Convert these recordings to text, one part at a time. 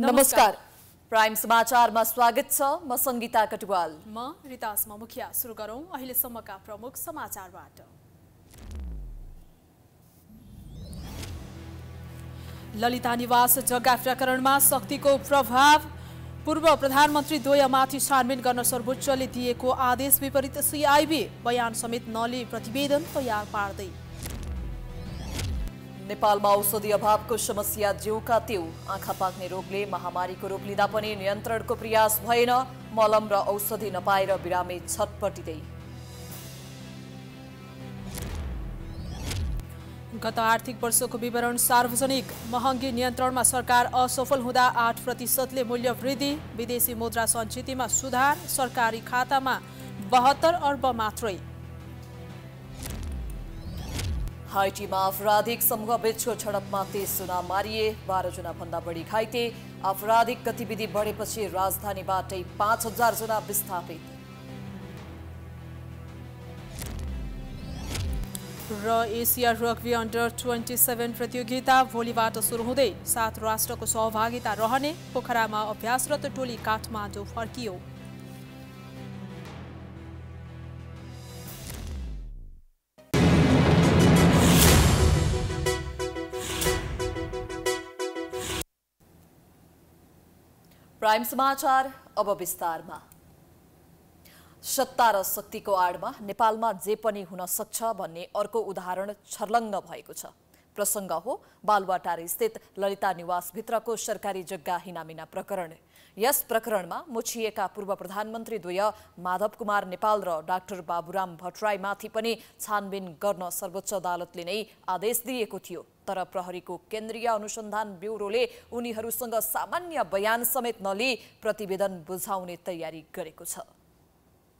नमस्कार। प्राइम समाचारमा स्वागत छ। म संगीता कटुवाल। म रितासमा मुखिया। सुरु गरौं अहिलेसम्मका प्रमुख समाचारबाट। ललिता निवास जग्गा प्रकरणमा शक्तिको प्रभाव। पूर्व प्रधानमन्त्री द्वयमाथि छानबिन गर्न सर्वोच्चले दिएको आदेश विपरीत सीआईबी बयान समेत नलिई प्रतिवेदन तयार पार्दै। नेपालमा औषधि अभावको समस्या ज्यूका त्यू। आँखा पाक्ने रोगले महामारीको रूप लिँदा पनि नियन्त्रणको प्रयास भएन। मलम र औषधि नपाएर बिरामी छटपटिँदै। गत आर्थिक वर्षको विवरण सार्वजनिक। महँगी नियन्त्रणमा सरकार असफल हुँदा 8% मूल्य वृद्धि। विदेशी मुद्रा सञ्चितमा सुधार। सरकारी खातामा 72 अर्ब मात्रै। हाइटीमा आपराधिक समूह बीचको झडपमा 30 जना मारिए, 12 जना भन्दा बढी घाइते। आपराधिक गतिविधि बढेपछि राजधानीबाटै 5000 जना विस्थापित। र एसिया रग्बी अन्डर 27 प्रतियोगिता भोलिबाट सुरु हुँदै 7 राष्ट्रको सहभागिता रहने। पोखरामा अभ्यासरत टोली काठमाडौँ फर्कियो। प्राइम समाचार अब विस्तारमा। सत्ता र शक्तिको आडमा नेपालमा जे पनि हुन सक्छ भन्ने अर्को उदाहरण छर्लङ्ग भएको छ। प्रसङ्ग हो बालुवाटार स्थित ललिता निवासभित्रको सरकारी जग्गा हिनामिना प्रकरण। यस प्रकरणमा मुछिएका पूर्व प्रधानमन्त्री द्वय माधव कुमार नेपाल र डाक्टर बाबुराम भट्टराईमाथि पनि छानबिन गर्न सर्वोच्च अदालतले नै आदेश दिएको थियो। तर प्रहरीको केन्द्रीय अनुसन्धान ब्युरोले उनीहरूसँग सामान्य बयान समेत नलिई प्रतिवेदन बुझाउने तयारी गरेको छ।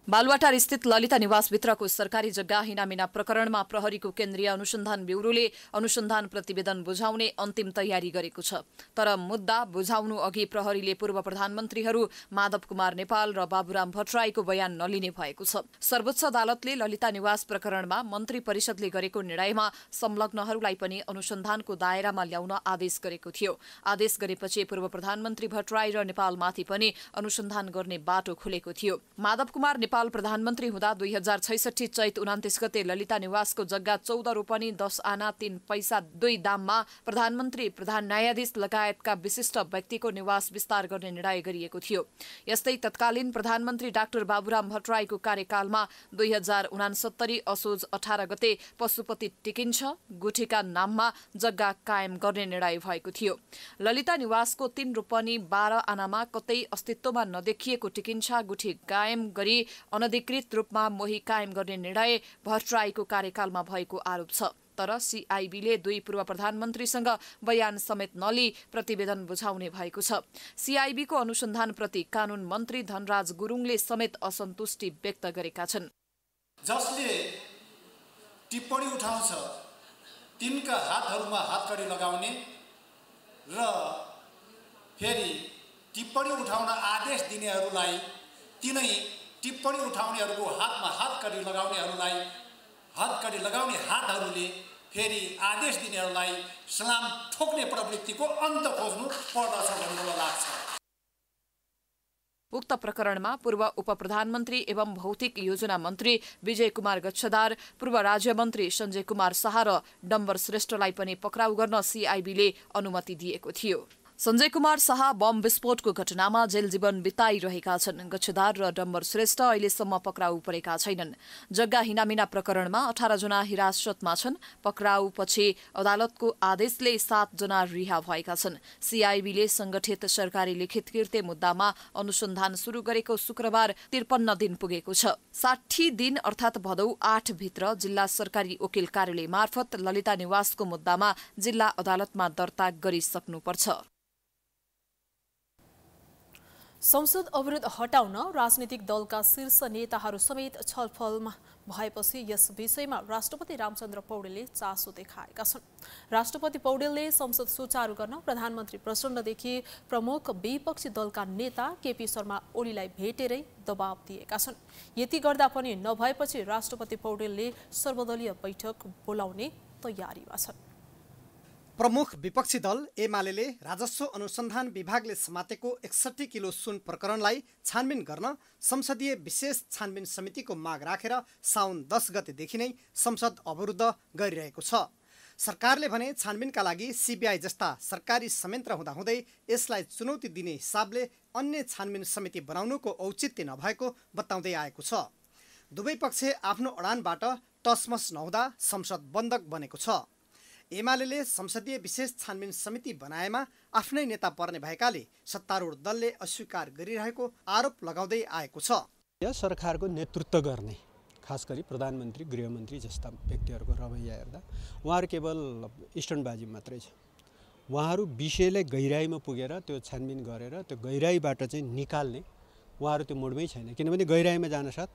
बालुवाटार स्थित ललिता निवासभित्रको सरकारी जग्गा हिनामिना प्रकरणमा प्रहरीको केन्द्रीय अनुसन्धान ब्युरोले अनुसन्धान प्रतिवेदन बुझाउने अन्तिम तयारी गरेको छ। तर मुद्दा बुझाउनु अघि प्रहरीले पूर्व प्रधानमन्त्रीहरू माधव कुमार नेपाल र बाबुराम भट्टराईको बयान नलिने भएको छ। सर्वोच्च अदालतले ललिता निवास प्रकरणमा मन्त्री परिषदले गरेको निर्णयमा संलग्नहरूलाई पनि अनुसन्धानको दायरामा ल्याउन आदेश गरेको थियो। आदेश गरेपछि पूर्व प्रधानमन्त्री भट्टराई र नेपालमाथि पनि अनुसन्धान गर्ने बाटो खुलेको थियो। माधव कुमार नेपाल प्रधानमन्त्री हुँदा 2066 चैत 29 गते ललिता निवासको जग्गा 14 रोपनी 10 आना 3 पैसा 2 दाममा प्रधानमन्त्री, प्रधान न्यायाधीश लगायतका विशिष्ट व्यक्तिको निवास विस्तार गर्ने निर्णय गरिएको थियो। यस्तै तत्कालीन प्रधानमन्त्री डाक्टर बाबुराम भट्टराईको कार्यकालमा 2069 असोज 18 गते पशुपति टिकिन्छ गुठीका नाममा जग्गा कायम गर्ने निर्णय भएको थियो। ललिता निवासको 3 रोपनी 12 आनामा कतै अस्तित्वमा नदेखिएको टिकिन्छ गुठी कायम गरी अनधिकृत रूपमा मोही कायम गर्ने निर्णय भट्टराईको कार्यकालमा भएको आरोप छ। तर सीआईबीले 2 पूर्व प्रधानमन्त्रीसँग बयान समेत नलिई प्रतिवेदन बुझाउने भएको छ। सीआईबीको अनुसन्धानप्रति कानून मन्त्री धनराज गुरुङले समेत असन्तुष्टि व्यक्त गरेका छन्। जसले टिप्पणी उठाउँछ तिनका हातहरूमा हातकडी लगाउने र फेरि टिप्पणी उठाउन आदेश दिनेहरूलाई तिनै टिप्पणी उठाउनेहरूको हातमा हातकडी लगाउने हातहरूले फेरि आदेश दिनेहरूलाई सलाम ठोक्ने प्रवृत्तिको अन्त खोज्नु पर्दछ भन्ने मलाई लाग्छ। उक्त प्रकरणमा पूर्व उपप्रधानमन्त्री एवं भौतिक योजना मन्त्री विजय कुमार गच्छदार, पूर्व राज्यमन्त्री सञ्जय कुमार शाह र डम्बर श्रेष्ठलाई पनि पक्राउ गर्न सीआईबीले अनुमति दिएको थियो। सञ्जय कुमार शाह बम विस्फोटको घटनामा जेल जीवन बिताइरहेका छन्। गच्छदार र डम्बर श्रेष्ठ अहिलेसम्म पक्राउ परेका छैनन्। जग्गा हिनामिना प्रकरणमा 18 जना हिरासतमा छन्। पक्राउपछि अदालतको आदेशले 7 जना रिहा भएका छन्। सीआईबीले संगठित सरकारी लिखित कृत्य मुद्दामा अनुसन्धान सुरु गरेको शुक्रबार 53 दिन पुगेको छ। 60 दिन अर्थात् भदौ 8 भित्र जिल्ला सरकारी वकिल कार्यालय मार्फत ललिता निवासको मुद्दामा जिल्ला अदालतमा दर्ता गरिसक्नुपर्छ। संसद अवरोध हटाउन राजनीतिक दलका शीर्ष नेताहरू समेत छलफलमा भएपछि यस विषयमा राष्ट्रपति रामचन्द्र पौडेलले चासो देखाएका छन्। राष्ट्रपति पौडेलले संसद सुचारू गर्न प्रधानमन्त्री प्रचण्डदेखि प्रमुख विपक्षी दलका नेता केपी शर्मा ओलीलाई भेटेरै दबाब दिएका छन्। यति गर्दा पनि नभएपछि राष्ट्रपति पौडेलले सर्वदलीय बैठक बोलाउने तयारीमा छन्। प्रमुख विपक्षी दल एमाले राजस्व अनुसन्धान विभागले समातेको 61 किलो सुन प्रकरणलाई छानबिन गर्न संसदीय विशेष छानबिन समितिको माग राखेर साउन 10 गतेदेखि नै संसद अवरुद्ध गरिरहेको छ। सरकारले भने छानबिनका लागि सीबीआई जस्ता सरकारी संयन्त्र हुँदाहुँदै यसलाई चुनौती दिने हिसाबले अन्य छानबिन समिति बनाउनुको औचित्य नभएको बताउँदै आएको छ। दुवै पक्ष आफ्नो अडानबाट टसमस नहुँदा संसद बन्धक बनेको छ। एमाले संसदीय विशेष छानबिन समिति बनाएमा आफ्नै नेता पर्ने भएकाले सत्तारूढ दलले अस्वीकार गरिरहेको आरोप लगाउँदै आएको छ। सरकारको नेतृत्व गर्ने खास गरी प्रधानमन्त्री गृहमन्त्री जस्ता व्यक्तिहरूको रवैया हेर्दा उहाँहरू केवल स्टन्टबाजी मात्रै छ। उहाँहरू विषयलाई गहिराइमा पुगेर त्यो छानबिन गरेर त्यो गहिराइबाट चाहिँ निकाल्ने उहाँहरू त्यो मुडमै छैन। किनभने गहिराइमा जानसाथ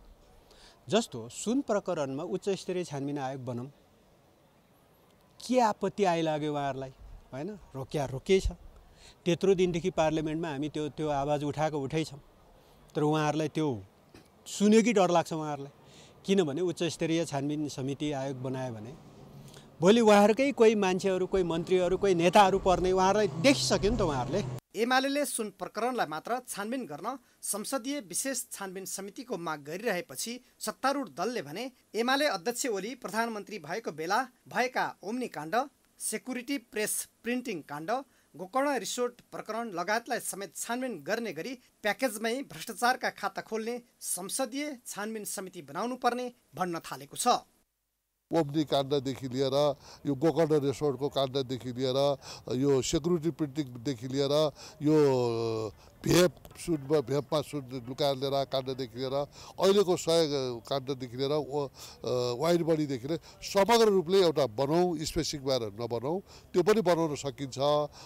जस्तो सुन प्रकरणमा उच्च स्तरीय छानबिन आयोग बनाऊँ, के आपत्ति आइलाग्यो उहाँहरूलाई हैन? रोके छ। त्यत्रो दिनदेखि पार्लियामेन्टमा हामी त्यो आवाज उठाएछौँ, तर उहाँहरूलाई त्यो सुनेकै डर लाग्छ उहाँहरूलाई। किनभने उच्च स्तरीय छानबिन समिति आयोग बनायो भने भोलि उहाँहरूकै कोही मान्छेहरू, कोही मन्त्रीहरू, कोही नेताहरू पर्ने उहाँहरूलाई देखिसक्यो नि त उहाँहरूले। एमाले सुन प्रकरणलाई मात्र छानबिन गर्न संसदीय विशेष छानबिन समितिको माग गरिरहेपछि सत्तारूढ दलले भने एमाले अध्यक्ष ओली प्रधानमन्त्री भएको बेला भएका ओम्नी काण्ड, सेक्युरिटी प्रेस प्रिन्टिङ काण्ड, गोकर्ण रिसोर्ट प्रकरण लगायतलाई समेत छानबिन गर्ने गरी प्याकेजमै भ्रष्टाचारका खाता खोल्ने संसदीय छानबिन समिति बनाउनु पर्ने भन्न थालेको छ। ओम्नी काण्डदेखि लिएर यो गोकर्ण रिसोर्टको काण्डदेखि लिएर यो सेक्युरिटी प्रिन्टिङदेखि लिएर यो भेपमा सुन लुकाएर लिएर काण्डदेखि लिएर अहिलेको 100 काण्डदेखि लिएर वाइन बडीदेखि लिएर समग्र रूपले एउटा बनाऊ, स्पेसिफिक भएर नबनाऊ, त्यो पनि बनाउन सकिन्छ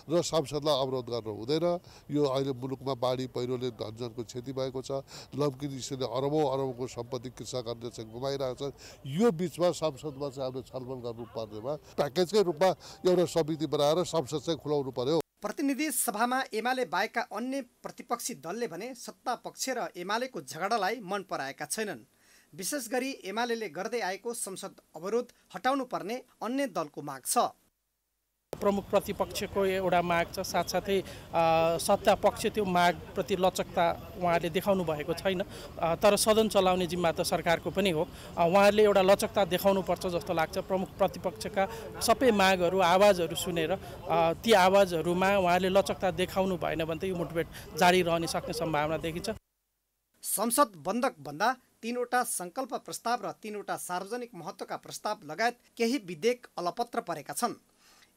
र सांसदलाई अवरोध गर्नु हुँदैन। यो अहिले मुलुकमा बाढी पहिरोले धनजनको क्षति भएको छ, लम्किनीले अरबौं सम्पत्ति कृषकहरूले चाहिँ गुमाइरहेको छ। यो बिचमा संसदमा चाहिँ हामीले छलफल गर्नुपर्नेमा प्याकेजकै रूपमा एउटा समिति बनाएर संसद चाहिँ खुलाउनु पर्यो। प्रतिनिधि सभामा एमाले बाहेकका अन्य प्रतिपक्षी दलले भने सत्ता पक्ष र एमालेको झगडालाई मन पराएका छैनन्। विशेष गरी एमाले गर्दै आएको संसद अवरोध हटाउनु पर्ने अन्य दलको माग छ। प्रमुख प्रतिपक्षको एउटा माग छ, साथसाथै सत्ता पक्ष त्यो मागप्रति लचकता उहाँहरूले देखाउनु भएको छैन। तर सदन चलाउने जिम्मा त सरकारको पनि हो। उहाँहरूले एउटा लचकता देखाउनुपर्छ जस्तो लाग्छ। प्रमुख प्रतिपक्षका सबै मागहरू, आवाजहरू सुनेर ती आवाजहरूमा उहाँहरूले लचकता देखाउनु भएन भने त यो मुठभेड जारी रहने सक्ने सम्भावना देखिन्छ। संसद बन्धक भन्दा 3वटा संकल्प प्रस्ताव र 3वटा सार्वजनिक महत्त्वका प्रस्ताव लगायत केही विधेयक अलपत्र परेका छन्।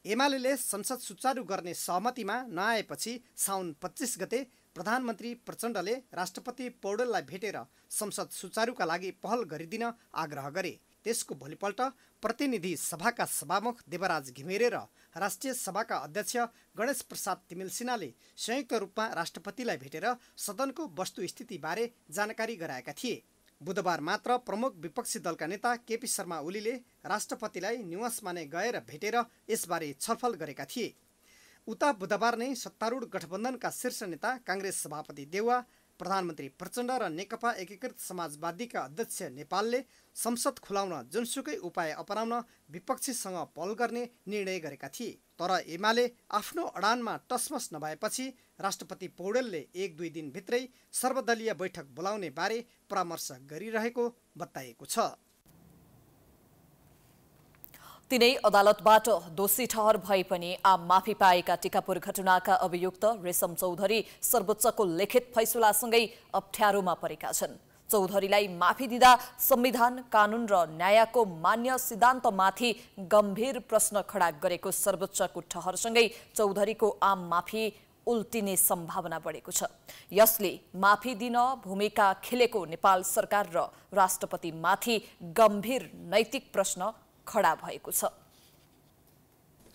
एमाले संसद सुचारू गर्ने सहमतिमा नआएपछि साउन 25 गते प्रधानमन्त्री प्रचण्डले राष्ट्रपति पौडेललाई भेटेर संसद सुचारूका लागि पहल गरिदिन आग्रह गरे। त्यसको भोलिपल्ट प्रतिनिधि सभाका सभामुख देवराज घिमिरे र राष्ट्रिय सभाका अध्यक्ष गणेश प्रसाद तिमिल सिन्हाले संयुक्त रूपमा राष्ट्रपतिलाई भेटेर सदनको वस्तुस्थितिबारे जानकारी गराएका थिए। बुधबार मात्र प्रमुख विपक्षी दलका नेता केपी शर्मा ओलीले राष्ट्रपतिलाई निवासमा नै गएर भेटेर यसबारे छलफल गरेका थिए। उता बुधबार नै सत्तारूढ गठबन्धनका शीर्ष नेता कांग्रेस सभापति देउवा, प्रधानमन्त्री प्रचण्ड र नेकपा एकीकृत समाजवादीका अध्यक्ष नेपालले संसद खुलाउन जुनसुकै उपाय अपनाउन विपक्षीसँग पहल गर्ने निर्णय गरेका थिए। तर एमाले आफ्नो अडानमा टसमस नभएपछि राष्ट्रपति पौडेलले 1-2 दिनभित्रै सर्वदलीय बैठक बोलाउने बारे परामर्श गरिरहेको बताइएको छ। तिनै अदालतबाट दोषी ठहर भए पनि आम माफी पाएका टिकापुर घटनाका अभियुक्त रेशम चौधरी सर्वोच्चको लिखित फैसलासँगै अप्ठ्यारोमा परेका छन्। चौधरीलाई माफी दिँदा संविधान, कानून र न्यायको मान्य सिद्धान्तमाथि गम्भीर प्रश्न खडा गरेको सर्वोच्चको ठहरसँगै चौधरीको आम माफी उल्टिने सम्भावना बढेको छ। यसले माफी दिन भूमिका खेलेको नेपाल सरकार र राष्ट्रपतिमाथि गम्भीर नैतिक प्रश्न खडा भएको छ।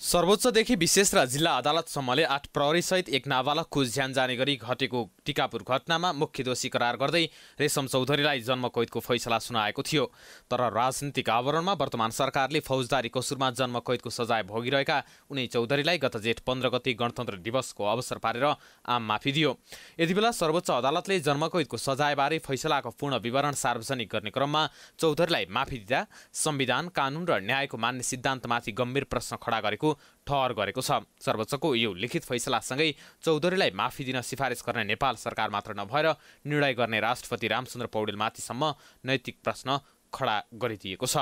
सर्वोच्चदेखि विशेष र जिल्ला अदालतसम्मले 8 प्रहरीसहित एक नाबालकको ज्यान जाने गरी घटेको टिकापुर घटनामा मुख्य दोषी करार गर्दै रेशम चौधरीलाई जन्मकैदको फैसला सुनाएको थियो। तर राजनीतिक आवरणमा वर्तमान सरकारले फौजदारी कसुरमा जन्मकैदको सजाय भोगिरहेका उनी चौधरीलाई गत जेठ 15 गते गणतन्त्र दिवसको अवसर पारेर आम माफी दियो। यतिबेला सर्वोच्च अदालतले जन्मकैदको सजायबारे फैसलाको पूर्ण विवरण सार्वजनिक गर्ने क्रममा चौधरीलाई माफी दिँदा संविधान, कानून र न्यायको मान्य सिद्धान्तमाथि गम्भीर प्रश्न खडा गरेको ठहर गरेको छ। सर्वोच्चको यो लिखित फैसलासँगै चौधरीलाई माफी दिन सिफारिस गर्ने नेपाल सरकार मात्र नभएर निर्णय गर्ने राष्ट्रपति रामचन्द्र पौडेलमाथिसम्म नैतिक प्रश्न खडा गरिदिएको छ।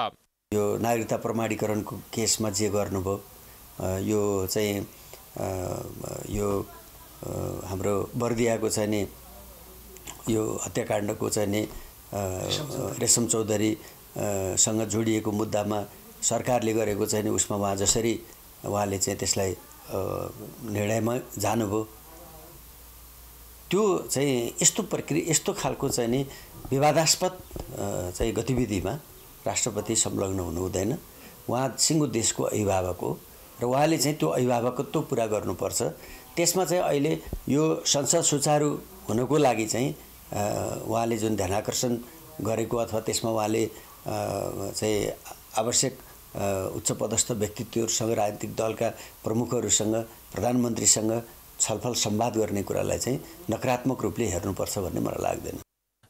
यो नागरिकता प्रमाणीकरणको केसमा जे गर्नुभयो यो चाहिँ यो हाम्रो बर्दियाको चाहिँ नि यो हत्याकाण्डको चाहिँ नि रेशम चौधरीसँग जोडिएको मुद्दामा सरकारले गरेको चाहिँ नि उसमा उहाँले चाहिँ त्यसलाई निर्णयमा जानुभयो। त्यो चाहिँ यस्तो प्रक्रिया यस्तो खालको चाहिँ नि विवादास्पद चाहिँ गतिविधिमा राष्ट्रपति संलग्न हुनु हुँदैन। उहाँ सिङ्गो देशको अभिभावक हो र उहाँले चाहिँ त्यो अभिभावकत्व पुरा गर्नुपर्छ। त्यसमा चाहिँ अहिले यो संसद सुचारू हुनको लागि चाहिँ उहाँले जुन ध्यानाकर्षण गरेको अथवा त्यसमा उहाँले चाहिँ आवश्यक उच्च पदस्थ व्यक्तित्वहरूसँग राजनीतिक दलका प्रमुखहरूसँग प्रधानमन्त्रीसँग छलफल संवाद गर्ने कुरालाई चाहिँ नकारात्मक रूपले हेर्नुपर्छ भन्ने मलाई लाग्दैन।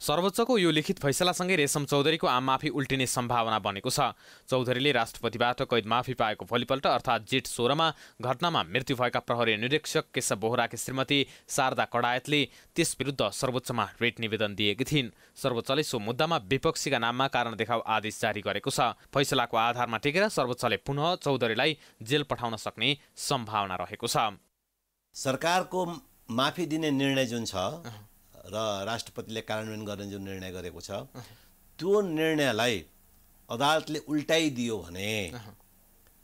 सर्वोच्चको यो लिखित फैसलासँगै रेशम चौधरीको आम माफी उल्टिने सम्भावना बनेको छ। चौधरीले राष्ट्रपतिबाट कैद माफी पाएको भोलिपल्ट अर्थात् जेठ 16 मा घटनामा मृत्यु भएका प्रहरी निरीक्षक केशव बोहराकी श्रीमती शारदा कडायतले त्यस विरुद्ध सर्वोच्चमा रिट निवेदन दिएकी थिइन्। सर्वोच्चले सो मुद्दामा विपक्षीका नाममा कारण देखाउ आदेश जारी गरेको छ। फैसलाको आधारमा टेकेर सर्वोच्चले पुनः चौधरीलाई जेल पठाउन सक्ने सम्भावना रहेको छ। सरकारको माफी दिने निर्णय जुन छ र राष्ट्रपतिले कार्यान्वयन गर्ने जुन निर्णय गरेको छ त्यो निर्णयलाई अदालतले उल्टाइदियो भने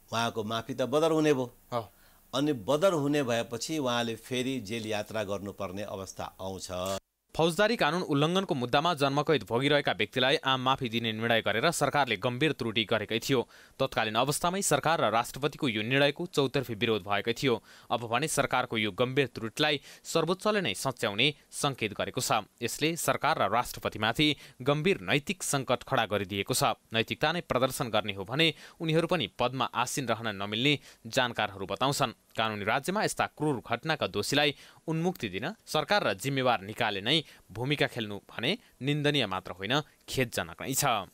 उहाँको माफी त बदर हुने भयो। अनि बदर हुने भएपछि उहाँले फेरि जेल यात्रा गर्नुपर्ने अवस्था आउँछ। फौजदारी कानुन उल्लङ्घनको मुद्दामा जन्मकैद भोगिरहेका व्यक्तिलाई आम माफी दिने निर्णय गरेर सरकारले गम्भीर त्रुटि गरेकै थियो। तत्कालीन अवस्थामै सरकार र राष्ट्रपतिको यो निर्णयको चौतर्फी विरोध भएकै थियो। अब भने सरकारको यो गम्भीर त्रुटिलाई सर्वोच्चले नै सच्याउने संकेत गरेको छ। यसले सरकार र राष्ट्रपतिमाथि गम्भीर नैतिक सङ्कट खडा गरिदिएको छ। नैतिकता नै प्रदर्शन गर्ने हो भने उनीहरू पनि पदमा आसीन रहन नमिल्ने जानकारहरू बताउँछन्। कानुनी राज्यमा यस्ता क्रूर घटनाका दोषीलाई उन्मुक्ति दिन सरकार र जिम्मेवार निकायले नै भूमिका खेल्नु भने निन्दनीय मात्र होइन, खेदजनक नै छ।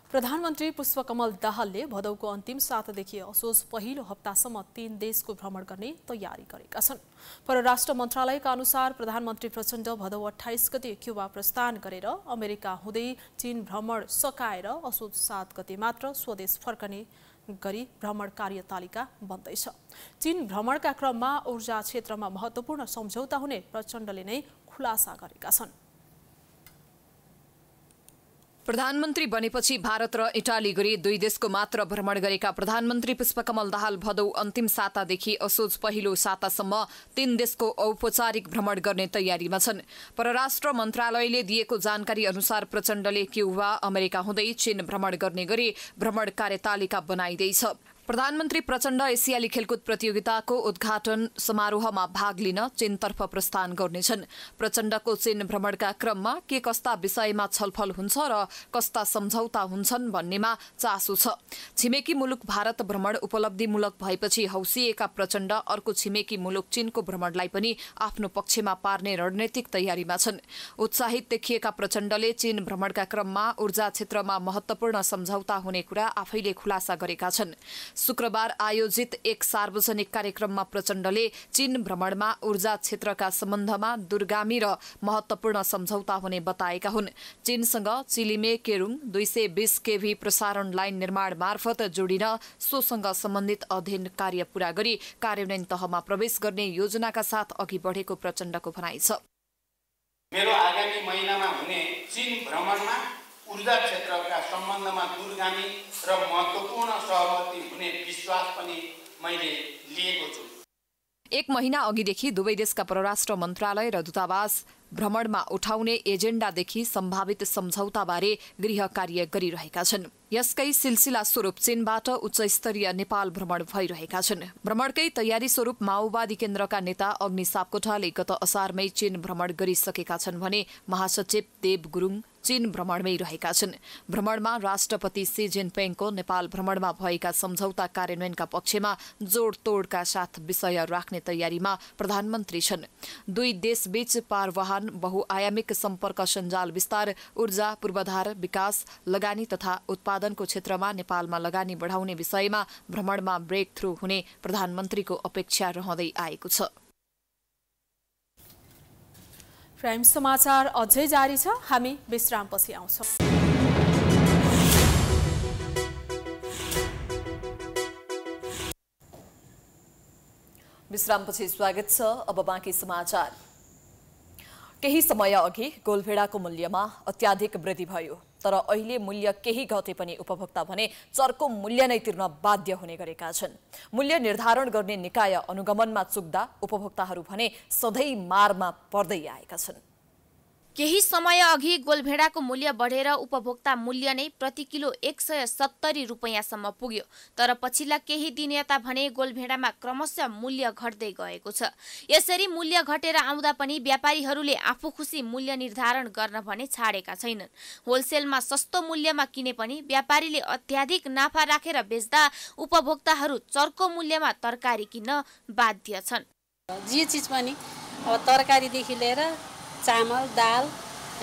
प्रधानमन्त्री पुष्पकमल दाहालले भदौको अन्तिम सातादेखि असोज पहिलो हप्तासम्म 3 देशको भ्रमण गर्ने तयारी गरेका छन्। परराष्ट्र मन्त्रालयका अनुसार प्रधानमन्त्री प्रचण्ड भदौ 28 गते क्युबा प्रस्थान गरेर अमेरिका हुँदै चीन भ्रमण सकाएर असोज 7 गते मात्र स्वदेश फर्कने गरी भ्रमण कार्यतालिका बन्दैछ। चीन भ्रमणका क्रममा ऊर्जा क्षेत्रमा महत्त्वपूर्ण सम्झौता हुने प्रचण्डले नै खुलासा गरेका छन्। प्रधानमन्त्री बनेपछि भारत र इटाली गरी 2 देशको मात्र भ्रमण गरेका प्रधानमन्त्री पुष्पकमल दाहाल भदौ अन्तिम सातादेखि असोज पहिलो सातासम्म 3 देशको औपचारिक भ्रमण गर्ने तयारीमा छन्। परराष्ट्र मन्त्रालयले दिएको जानकारी अनुसार प्रचण्डले क्युबा, अमेरिका हुँदै चीन भ्रमण गर्ने गरी भ्रमण कार्यतालिका बनाइदैछ। प्रधानमन्त्री प्रचण्ड एसियाली खेलकुद प्रतियोगिताको उद्घाटन समारोहमा भाग लिन चीनतर्फ प्रस्थान गर्नेछन्। प्रचण्डको चीन भ्रमणका क्रममा के कस्ता विषयमा छलफल हुन्छ र कस्ता सम्झौता हुन्छन् भन्नेमा चासो छ। छिमेकी मुलुक भारत भ्रमण उपलब्धिमूलक भएपछि हौसिएका प्रचण्ड अर्को छिमेकी मुलुक चीनको भ्रमणलाई पनि आफ्नो पक्षमा पार्ने रणनीतिक तयारीमा छन्। उत्साहित देखिएका प्रचण्डले चीन भ्रमणका क्रममा ऊर्जा क्षेत्रमा महत्त्वपूर्ण सम्झौता हुने कुरा आफैले खुलासा गरेका छन्। शुक्रबार आयोजित एक सार्वजनिक कार्यक्रममा प्रचण्डले चीन भ्रमणमा ऊर्जा क्षेत्रका सम्बन्धमा दूरगामी र महत्त्वपूर्ण सम्झौता हुने बताएका हुन्। चीनसँग चिलिमे केरुङ 220 केभी प्रसारण लाइन निर्माण मार्फत जोडिन सोसँग सम्बन्धित अध्ययन कार्य पूरा गरी कार्यान्वयन तहमा प्रवेश गर्ने योजनाका साथ अघि बढेको प्रचण्डको भनाइ छ। मेरो आगामी महिनामा हुने चीन भ्रमणमा ऊर्जा क्षेत्रका सम्बन्धमा दूरगामी र महत्त्वपूर्ण सहमति हुने विश्वास पनि मैले लिएको छु। 1 महिना अघिदेखि दुवै देशका परराष्ट्र मन्त्रालय र दूतावास भ्रमणमा उठाउने एजेन्डादेखि सम्भावित सम्झौताबारे गृह कार्य गरिरहेका छन्। यसकै सिलसिला स्वरूप चीनबाट उच्चस्तरीय नेपाल भ्रमण भइरहेका छन्। भ्रमणकै तयारी स्वरूप माओवादी केन्द्रका नेता अग्नि सापकोटाले गत असारमै चीन भ्रमण गरिसकेका छन् भने महासचिव देव गुरुङ चीन भ्रमणमै रहेका छन्। भ्रमणमा राष्ट्रपति सी जिनपिङको नेपाल भ्रमणमा भएका सम्झौता कार्यान्वयनका पक्षमा जोडतोडका साथ विषय राख्ने तयारीमा प्रधानमन्त्री छन्। 2 देशबीच पारवाहन बहुआयामिक सम्पर्क सञ्जाल विस्तार, ऊर्जा पूर्वाधार विकास, लगानी तथा उत्पादन उत्पादनको क्षेत्रमा नेपालमा लगानी बढाउने विषयमा भ्रमणमा ब्रेक थ्रू हुने प्रधानमन्त्रीको अपेक्षा रहँदै आएको छ। प्राइम समाचार अझै जारी छ, हामी विश्रामपछि आउँछौँ। विश्रामपछि स्वागत छ। अब बाँकी समाचार। केही समय अघि गोलभेडाको मूल्यमा अत्याधिक वृद्धि भयो, तर अहिले मूल्य केही घटे पनि उपभोक्ता भने चर्को मूल्य नै तिर्न बाध्य हुने गरेका छन्। मूल्य निर्धारण गर्ने निकाय अनुगमनमा चुक्दा उपभोक्ताहरू भने सधैँ मारमा पर्दै आएका छन्। केही समय अघि गोलभेडाको मूल्य बढेर उपभोक्ता मूल्य नै प्रति किलो 170 रुपैयाँसम्म पुग्यो, तर पछिल्ला केही दिन यता भने गोलभेडामा क्रमशः मूल्य घट्दै गएको छ। यसरी मूल्य घटेर आउँदा पनि व्यापारीहरूले आफू खुसी मूल्य निर्धारण गर्न भने छाडेका छैनन्। होलसेलमा सस्तो मूल्यमा किने पनि व्यापारीले अत्याधिक नाफा राखेर बेच्दा उपभोक्ताहरू चर्को मूल्यमा तरकारी किन्न बाध्य छन्। जे चिज पनि अब तरकारीदेखि लिएर चामल दाल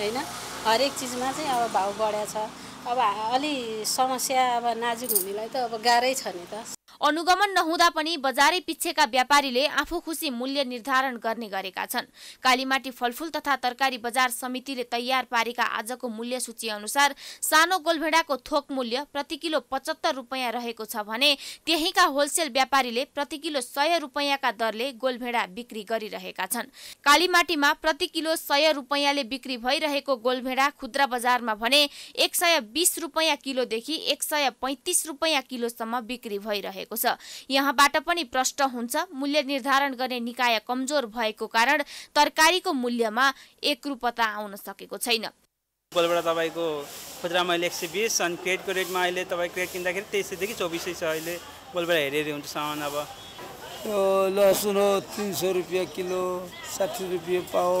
हैन हरेक चिजमा चाहिँ अब भाउ बढ्या छ। अब अलि समस्या अब नाजुक हुनेलाई त अब गाह्रै छ नि त। अनुगमन नहुँदा पनि बजारै पिच्छेका व्यापारीले आफू खुसी मूल्य निर्धारण गर्ने गरेका छन्। कालीमाटी फलफुल तथा तरकारी बजार समितिले तयार पारेका आजको मूल्य सूची अनुसार सानो गोलभेडाको थोक मूल्य प्रति किलो 75 रुपैयाँ रहेको छ भने त्यहीका होलसेल व्यापारीले प्रति किलो 100 रुपैयाँका दरले गोलभेडा बिक्री गरिरहेका छन्। कालीमाटीमा प्रति किलो 100 रुपैयाँले बिक्री भइरहेको गोलभेडा खुद्रा बजारमा भने 120 रुपैयाँ किलोदेखि 135 रुपैयाँ किलोसम्म बिक्री भइरहेको छ। यहाँबाट पनि प्रश्न हुन्छ, मूल्य निर्धारण गर्ने निकाय कमजोर भएको कारण तरकारीको मूल्यमा एकरूपता आउन सकेको छैन। गोलभेडा तपाईको खुद्रामा अहिले 120 अनि क्रेटको रेटमा अहिले तपाईँ क्रेट किन्दाखेरि 2300 देखि 2400 छ। अहिले गोलभेडा हेरी हुन्छ सामान। अब यो लसुन हो 300 रुपैयाँ किलो, 60 रुपैयाँ पाओ।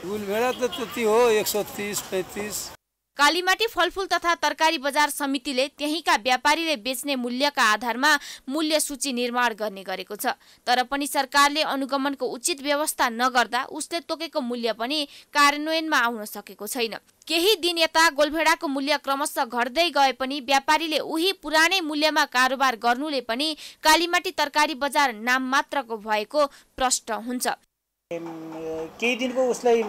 गोलभेडा त त्यति हो 130-35। कालीमाटी फलफुल तथा तरकारी बजार समितिले त्यहीका व्यापारीले बेच्ने मूल्यका आधारमा मूल्य सूची निर्माण गर्ने गरेको छ, तर पनि सरकारले अनुगमनको उचित व्यवस्था नगर्दा उसले तोकेको मूल्य पनि कार्यान्वयनमा आउन सकेको छैन। केही दिन यता गोलभेडाको मूल्य क्रमशः घट्दै गए पनि व्यापारीले उही पुरानै मूल्यमा कारोबार गर्नुले पनि कालीमाटी तरकारी बजार नाम मात्रको भएको प्रश्न हुन्छ। केही दिनको उसलाई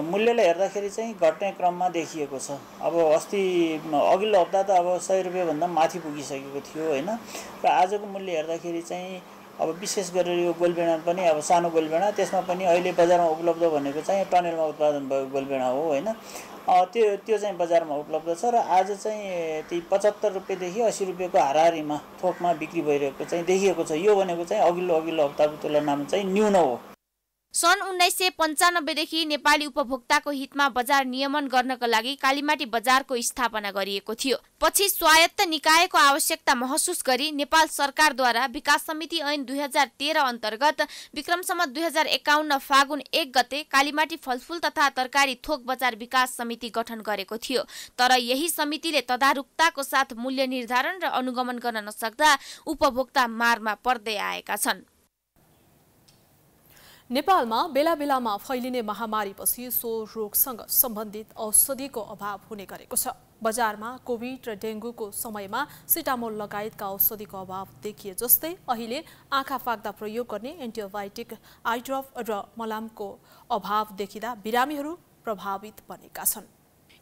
मूल्यलाई हेर्दाखेरि चाहिँ घट्ने क्रममा देखिएको छ। अब अस्ति अघिल्लो हप्ता त अब 100 रुपैयाँ भन्दा माथि पुगिसकेको थियो हैन, र आजको मूल्य हेर्दाखेरि चाहिँ अब विशेष गरेर यो गोलभेडा पनि अब सानो गोलभेडा, त्यसमा पनि अहिले बजारमा उपलब्ध भनेको चाहिँ टनेलमा उत्पादन भएको गोलभेडा हो हैन, त्यो चाहिँ बजारमा उपलब्ध छ। र आज चाहिँ त्यही 75 रुपैयाँदेखि 80 रुपैयाँको हाराहारीमा थोकमा बिक्री भइरहेको चाहिँ देखिएको छ। यो भनेको चाहिँ अघिल्लो हप्ताको तुलनामा चाहिँ न्यून हो। सन् 1995 देखि नेपाली उपभोक्ताको हितमा बजार नियमन गर्नका लागि कालीमाटी बजारको स्थापना गरिएको थियो। पछि स्वायत्त निकायको आवश्यकता महसुस गरी नेपाल सरकारद्वारा विकास समिति ऐन 2013 अन्तर्गत विक्रमसम्वत 2051 फागुन 1 गते कालीमाटी फलफुल तथा तरकारी थोक बजार विकास समिति गठन गरेको थियो। तर यही समितिले तदारुकताको साथ मूल्य निर्धारण र अनुगमन गर्न नसक्दा उपभोक्ता मारमा पर्दै आएका छन्। नेपालमा बेला बेलामा फैलिने महामारीपछि सो रोगसँग सम्बन्धित औषधिको अभाव हुने गरेको छ। बजारमा कोभिड र डेङ्गुको समयमा सिटामोल लगायतका औषधिको अभाव देखिए जस्तै अहिले आँखा फाक्दा प्रयोग गर्ने एन्टिबायोटिक, आई ड्रप र मलामको अभाव देखिँदा बिरामीहरू प्रभावित बनेका छन्।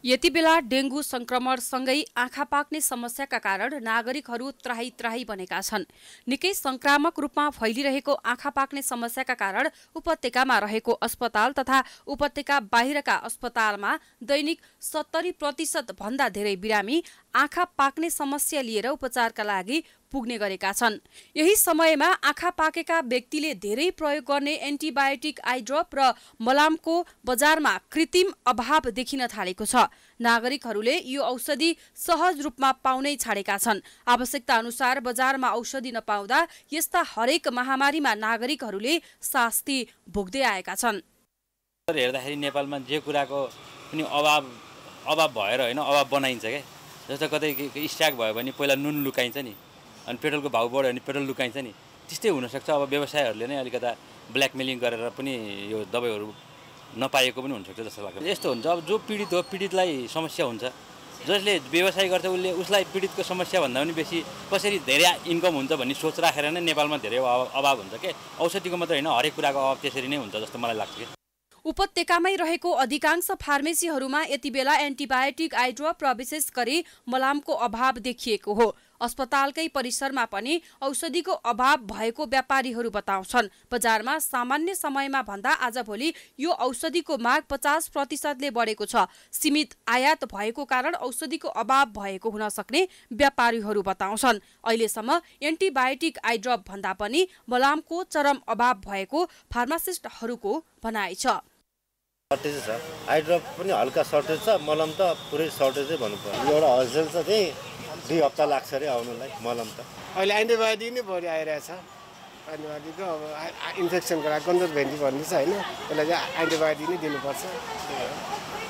यति बेला डेङ्गु संक्रमणसँगै आँखा पाक्ने समस्याका कारण नागरिकहरू त्राही बनेका छन्। निकै संक्रामक रूपमा फैलिरहेको आँखा पाक्ने समस्याका कारण उपत्यकामा रहेको अस्पताल तथा उपत्यका बाहिरका अस्पतालमा दैनिक 70% भन्दा धेरै बिरामी आँखा पाक्ने समस्या लिएर उपचारका लागि पुग्ने गरेका छन्। यही समयमा आँखा पाकेका व्यक्तिले धेरै प्रयोग गर्ने एन्टिबायोटिक, आई ड्रप र मलामको बजारमा कृत्रिम अभाव देखिन थालेको छ। नागरिकहरूले यो औषधि सहज रूपमा पाउनै छाडेका छन्। आवश्यकता अनुसार बजारमा औषधि नपाउँदा यस्ता हरेक महामारीमा नागरिकहरूले शास्ति भोग्दै आएका छन्। हेर्दाखेरि नेपालमा जे कुराको पनि अभाव भएर होइन अभाव बनाइन्छ क्या। जस्तो कतै स्ट्याक भयो भने पहिला नुन लुकाइन्छ नि, अनि पेट्रोलको भाउ बढ्यो भने पेट्रोल लुकाइन्छ नि, त्यस्तै हुनसक्छ। अब व्यवसायहरूले नै अलिकता ब्ल्याकमेलिङ गरेर पनि यो दबाईहरू नपाएको पनि हुनसक्छ जस्तो लाग्छ। यस्तो हुन्छ, अब जो पीडित हो पीडितलाई समस्या हुन्छ, जसले व्यवसाय गर्छ उसलाई पीडितको समस्या भन्दा पनि बेसी कसरी धेरै इन्कम हुन्छ भन्ने सोच राखेर नै नेपालमा धेरै अभाव हुन्छ के औषधिको मात्र होइन हरेक कुराको अभाव त्यसरी नै हुन्छ जस्तो मलाई लाग्छ के उपत्यकामै रहेको अधिकांश फार्मेसीहरूमा यति बेला एन्टिबायोटिक आइ ड्रप र विशेष गरी मलामको अभाव देखिएको हो। अस्पतालकै परिसरमा पनि औषधिको अभाव भएको व्यापारीहरू बताउँछन्। बजारमा सामान्य समयमा भन्दा आजभोलि यो औषधिको माग 50% बढेको छ। सीमित आयात भएको कारण औषधिको अभाव भएको हुन सक्ने व्यापारीहरू बताउँछन्। अहिलेसम्म एन्टिबायोटिक आइ ड्रप भन्दा पनि मलामको चरम अभाव भएको फार्मासिस्टहरूको भनाइ छ। सर्टेज छ, आइ ड्रप पनि हल्का सर्टेज छ, मलम त पुरै सर्टेजै भन्नुपर्छ। एउटा होलसेल छ त्यही 2 हप्ता लाग्छ अरे आउनुलाई मलम त। अहिले एन्टिबायोटिक नै बढी आइरहेछ। एन्टिबायोटिकको अब इन्फेक्सनको लागि कन्जर भेन्टी भन्ने छ होइन, त्यसलाई चाहिँ एन्टिबायोटिक नै दिनुपर्छ।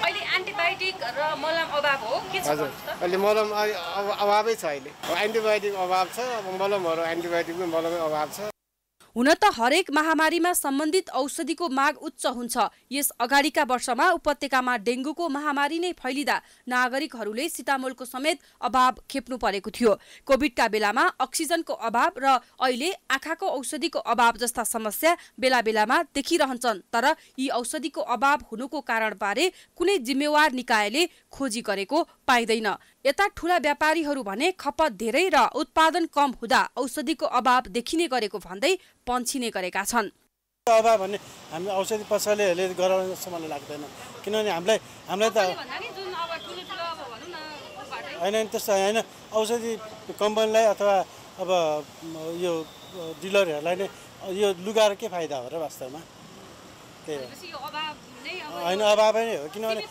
अहिले एन्टिबायोटिक र मलम अभाव हो के छ? हजुर, अहिले मलम अभावै छ। अहिले एन्टिबायोटिक अभाव छ, अब मलमहरू एन्टिबायोटिकको मलमै अभाव छ। हुन त हरेक महामारीमा सम्बन्धित औषधिको माग उच्च हुन्छ। यस अगाडिका वर्षमा उपत्यकामा डेङ्गुको महामारी नै फैलिँदा नागरिकहरूले सिटामोलको समेत अभाव खेप्नु परेको थियो। कोभिडका बेलामा अक्सिजनको अभाव र अहिले आँखाको औषधिको अभाव जस्ता समस्या बेला बेलामा देखिरहन्छन्। तर यी औषधिको अभाव हुनुको कारणबारे कुनै जिम्मेवार निकायले खोजी गरेको पाइँदैन। यता ठूला व्यापारीहरू भने खपत धेरै र उत्पादन कम हुँदा औषधिको अभाव देखिने गरेको भन्दै पन्छिने गरेका छन्। अभाव भन्ने हामी औषधि पसलेहरूले गराउने जस्तो मलाई लाग्दैन, किनभने हामीलाई त होइन त्यस्तो होइन। औषधि कम्पनीलाई अथवा अब यो डिलरहरूलाई नै यो लुगाएर के फाइदा हो र वास्तवमा? त्यही हो होइन, अभावै नै हो। किनभने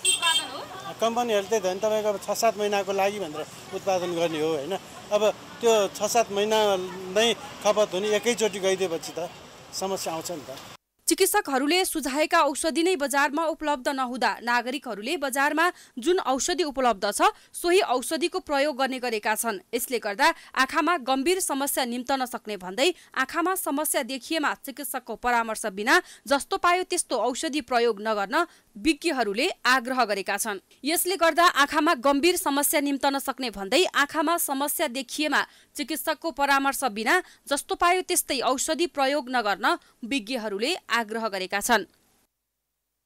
कम्पनीहरू त्यही त होइन, तपाईँको अब 6-7 महिनाको लागि भनेर उत्पादन गर्ने हो होइन। अब त्यो 6-7 महिना नै खपत हुने एकैचोटि गइदिएपछि त समस्या आउँछ नि त। चिकित्सकहरूले सुझाएका औषधि नै बजारमा उपलब्ध नहुँदा नागरिकहरूले बजारमा जुन औषधि उपलब्ध छ सोही औषधिको प्रयोग गर्ने गरेका छन्। यसले गर्दा आँखामा गम्भीर समस्या निम्तन सक्ने भन्दै आँखामा समस्या देखिएमा चिकित्सकको परामर्श बिना जस्तो पायो त्यस्तो औषधि प्रयोग नगर्न विज्ञहरूले आग्रह गरेका छन्। यसले गर्दा आँखामा गम्भीर समस्या निम्तन सक्ने भन्दै आँखामा समस्या देखिएमा चिकित्सकको परामर्श बिना जस्तो पायो त्यस्तै औषधि प्रयोग नगर्न विज्ञहरूले आग्रह गरेका छन्।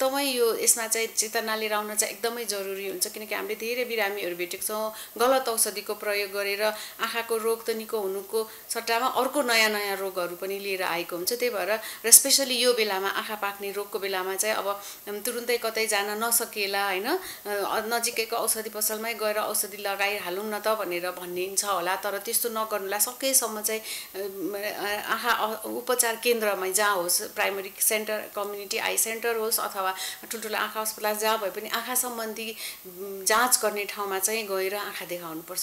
एकदमै यो यसमा चाहिँ चेतना लिएर आउन चाहिँ एकदमै जरुरी हुन्छ, किनकि हामीले धेरै बिरामीहरू भेटेको छौँ गलत औषधिको प्रयोग गरेर आँखाको रोग त निको हुनुको सट्टामा अर्को नयाँ नयाँ रोगहरू पनि लिएर आएको हुन्छ। त्यही भएर र स्पेसली यो बेलामा आँखा पाक्ने रोगको बेलामा चाहिँ अब तुरुन्तै कतै जान नसकेला होइन, नजिकैको औषधि पसलमै गएर औषधि लगाइहालौँ न त भनेर भनिन्छ होला। तर त्यस्तो नगर्नुलाई सकेसम्म चाहिँ आँखा उपचार केन्द्रमै जहाँ होस्, primary centre, community I centre होस् अथवा ठुल्ठुलो आँखा अस्पताल जहाँ भए पनि आँखा सम्बन्धी जाँच गर्ने ठाउँमा चाहिँ गएर आँखा देखाउनुपर्छ।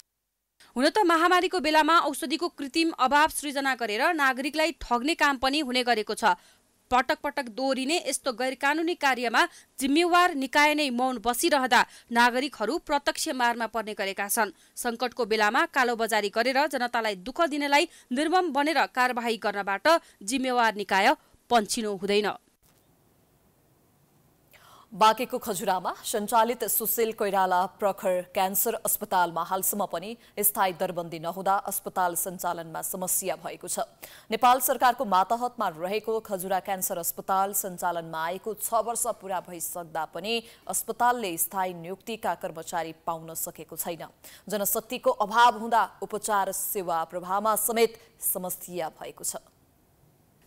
हुन त महामारीको बेलामा औषधिको कृत्रिम अभाव सृजना गरेर नागरिकलाई ठग्ने काम पनि हुने गरेको छ। पटक पटक दोहोरिने यस्तो गैरकानुनी कार्यमा जिम्मेवार निकाय नै मौन बसिरहँदा नागरिकहरू प्रत्यक्ष मारमा पर्ने गरेका छन्। संकटको बेलामा कालोबजारी गरेर जनतालाई दुःख दिनेलाई निर्मम बनेर कारबाही गर्नबाट जिम्मेवार निकाय पन्छिनु हुँदैन। बाँकेको खजुरामा सञ्चालित सुशील कोइराला प्रखर क्यान्सर अस्पतालमा हालसम्म पनि स्थायी दरबन्दी नहुँदा अस्पताल सञ्चालनमा समस्या भएको छ। नेपाल सरकारको मातहतमा रहेको खजुरा क्यान्सर अस्पताल सञ्चालनमा आएको 6 वर्ष पूरा भइसक्दा पनि अस्पतालले स्थायी नियुक्तिका कर्मचारी पाउन सकेको छैन। जनशक्तिको अभाव हुँदा उपचार सेवा प्रवाहमा समेत समस्या भएको छ।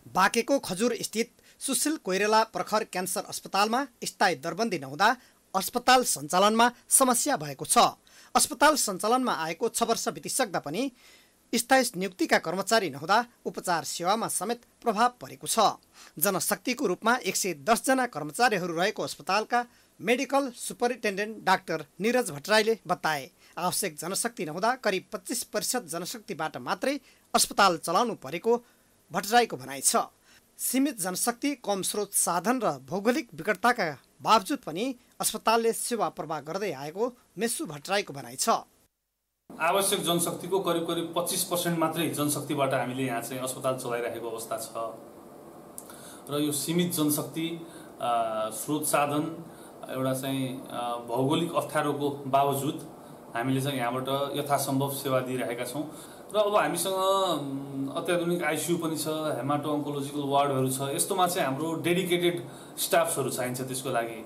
बाँकेको खजुर स्थित सुशील कोइराला प्रखर क्यान्सर अस्पतालमा स्थायी दरबन्दी नहुँदा अस्पताल सञ्चालनमा समस्या भएको छ। अस्पताल सञ्चालनमा आएको 6 वर्ष बितिसक्दा पनि स्थायी नियुक्तिका कर्मचारी नहुँदा उपचार सेवामा समेत प्रभाव परेको छ। जनशक्तिको रूपमा 110 जना कर्मचारीहरू रहेको अस्पतालका मेडिकल सुपरिन्टेन्डेन्ट डाक्टर निरज भट्टराईले बताए। आवश्यक जनशक्ति नहुँदा करिब 25% जनशक्तिबाट मात्रै अस्पताल चलाउनु परेको भट्टराईको भनाइ छ। सीमित जनशक्ति, कम स्रोत साधन र भौगोलिक विकटताका बावजुद पनि अस्पतालले सेवा प्रवाह गर्दै आएको मेसु भट्टराईको भनाइ छ। आवश्यक जनशक्तिको करिब 25% मात्रै जनशक्तिबाट हामीले यहाँ चाहिँ अस्पताल चलाइरहेको अवस्था छ र यो सीमित जनशक्ति, स्रोत साधन, एउटा चाहिँ भौगोलिक अप्ठ्यारोको बावजुद हामीले चाहिँ यहाँबाट यथासम्भव सेवा दिइरहेका छौँ र अब हामीसँग अत्याधुनिक आइसियु पनि छ, हेमाटो अन्कोलोजिकल वार्डहरू छ। यस्तोमा चाहिँ हाम्रो डेडिकेटेड स्टाफ्सहरू चाहिन्छ त्यसको लागि।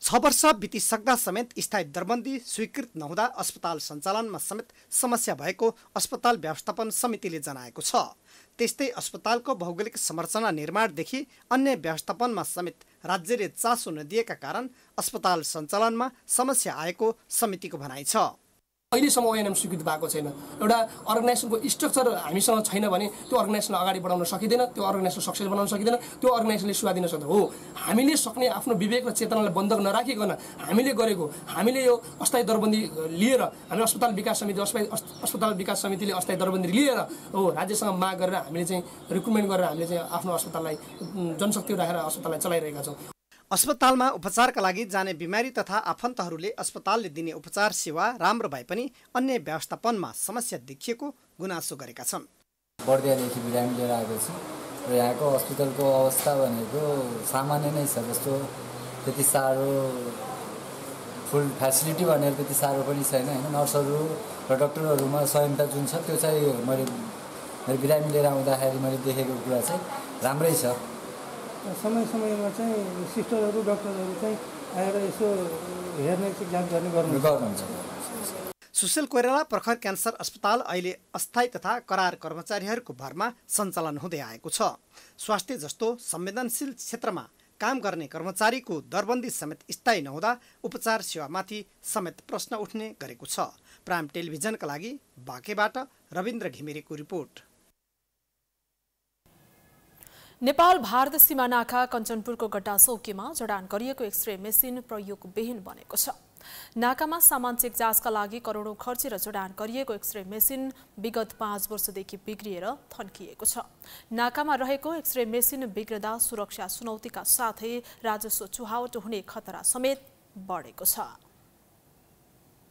6 वर्ष बितिसक्दा समेत स्थायी दरबन्दी स्वीकृत नहुँदा अस्पताल सञ्चालनमा समेत समस्या भएको अस्पताल व्यवस्थापन समितिले जनाएको छ। त्यस्तै अस्पतालको भौगोलिक संरचना निर्माणदेखि अन्य व्यवस्थापनमा समेत राज्यले चासो नदिएका कारण अस्पताल सञ्चालनमा समस्या आएको समितिको भनाइ छ। अहिलेसम्म ओएनएम स्वीकृत भएको छैन। एउटा अर्गनाइजेसनको स्ट्रक्चर हामीसँग छैन भने त्यो अर्गनाइजेसनलाई अगाडि बढाउन सकिँदैन, त्यो अर्गनाइजेसन सक्सेस बनाउन सकिँदैन, त्यो अर्गनाइजेसनले सेवा दिन सक्दैन। हो, हामीले सक्ने आफ्नो विवेक र चेतनालाई बन्धक नराखिकन हामीले गरेको, हामीले यो अस्थायी दरबन्दी लिएर हामी अस्पताल विकास समितिले अस्थायी दरबन्दी लिएर हो राज्यसँग माग गरेर हामीले चाहिँ रिक्रुटमेन्ट गरेर हामीले चाहिँ आफ्नो अस्पताललाई जनशक्ति राखेर अस्पताललाई चलाइरहेका छौँ। अस्पतालमा उपचारका लागि जाने बिमारी तथा आफन्तहरूले अस्पतालले दिने उपचार सेवा राम्रो भए पनि अन्य व्यवस्थापनमा समस्या देखिएको गुनासो गरेका छन्। बर्दियादेखि बिरामी लिएर आएको छु र यहाँको हस्पिटलको अवस्था भनेको सामान्य नै छ। जस्तो त्यति साह्रो फुल फेसिलिटी भनेर त्यति साह्रो पनि छैन होइन। नर्सहरू र डक्टरहरूमा संयमता जुन छ त्यो चाहिँ मैले बिरामी लिएर आउँदाखेरि मैले देखेको कुरा चाहिँ राम्रै छ। समयमा चाहिँ सिस्टरहरू डक्टरहरू चाहिँ आएर यसो हेर्ने जाँच गर्ने गर्नुहुन्छ। सुशील कोइराला प्रखर क्यान्सर अस्पताल अहिले अस्थायी तथा करार कर्मचारीहरूको भरमा सञ्चालन हुँदै आएको छ। स्वास्थ्य जस्तो संवेदनशील क्षेत्रमा काम गर्ने कर्मचारीको दरबन्दी समेत स्थायी नहुँदा उपचार सेवामाथि समेत प्रश्न उठ्ने गरेको छ। प्राइम टेलिभिजनका लागि बाँकेबाट रविन्द्र घिमिरेको रिपोर्ट। नेपाल भारत सीमा नाका कञ्चनपुरको गड्डा चौकीमा जडान गरिएको एक्सरे मेसिन प्रयोगविहीन बनेको छ। नाकामा सामान चेक जाँचका लागि करोडौं खर्चेर जडान गरिएको एक्सरे मेसिन विगत 5 वर्षदेखि बिग्रिएर थन्किएको छ। नाकामा रहेको एक्सरे मेसिन बिग्रदा सुरक्षा चुनौतीका साथै राजस्व चुहावट हुने खतरा समेत बढेको छ।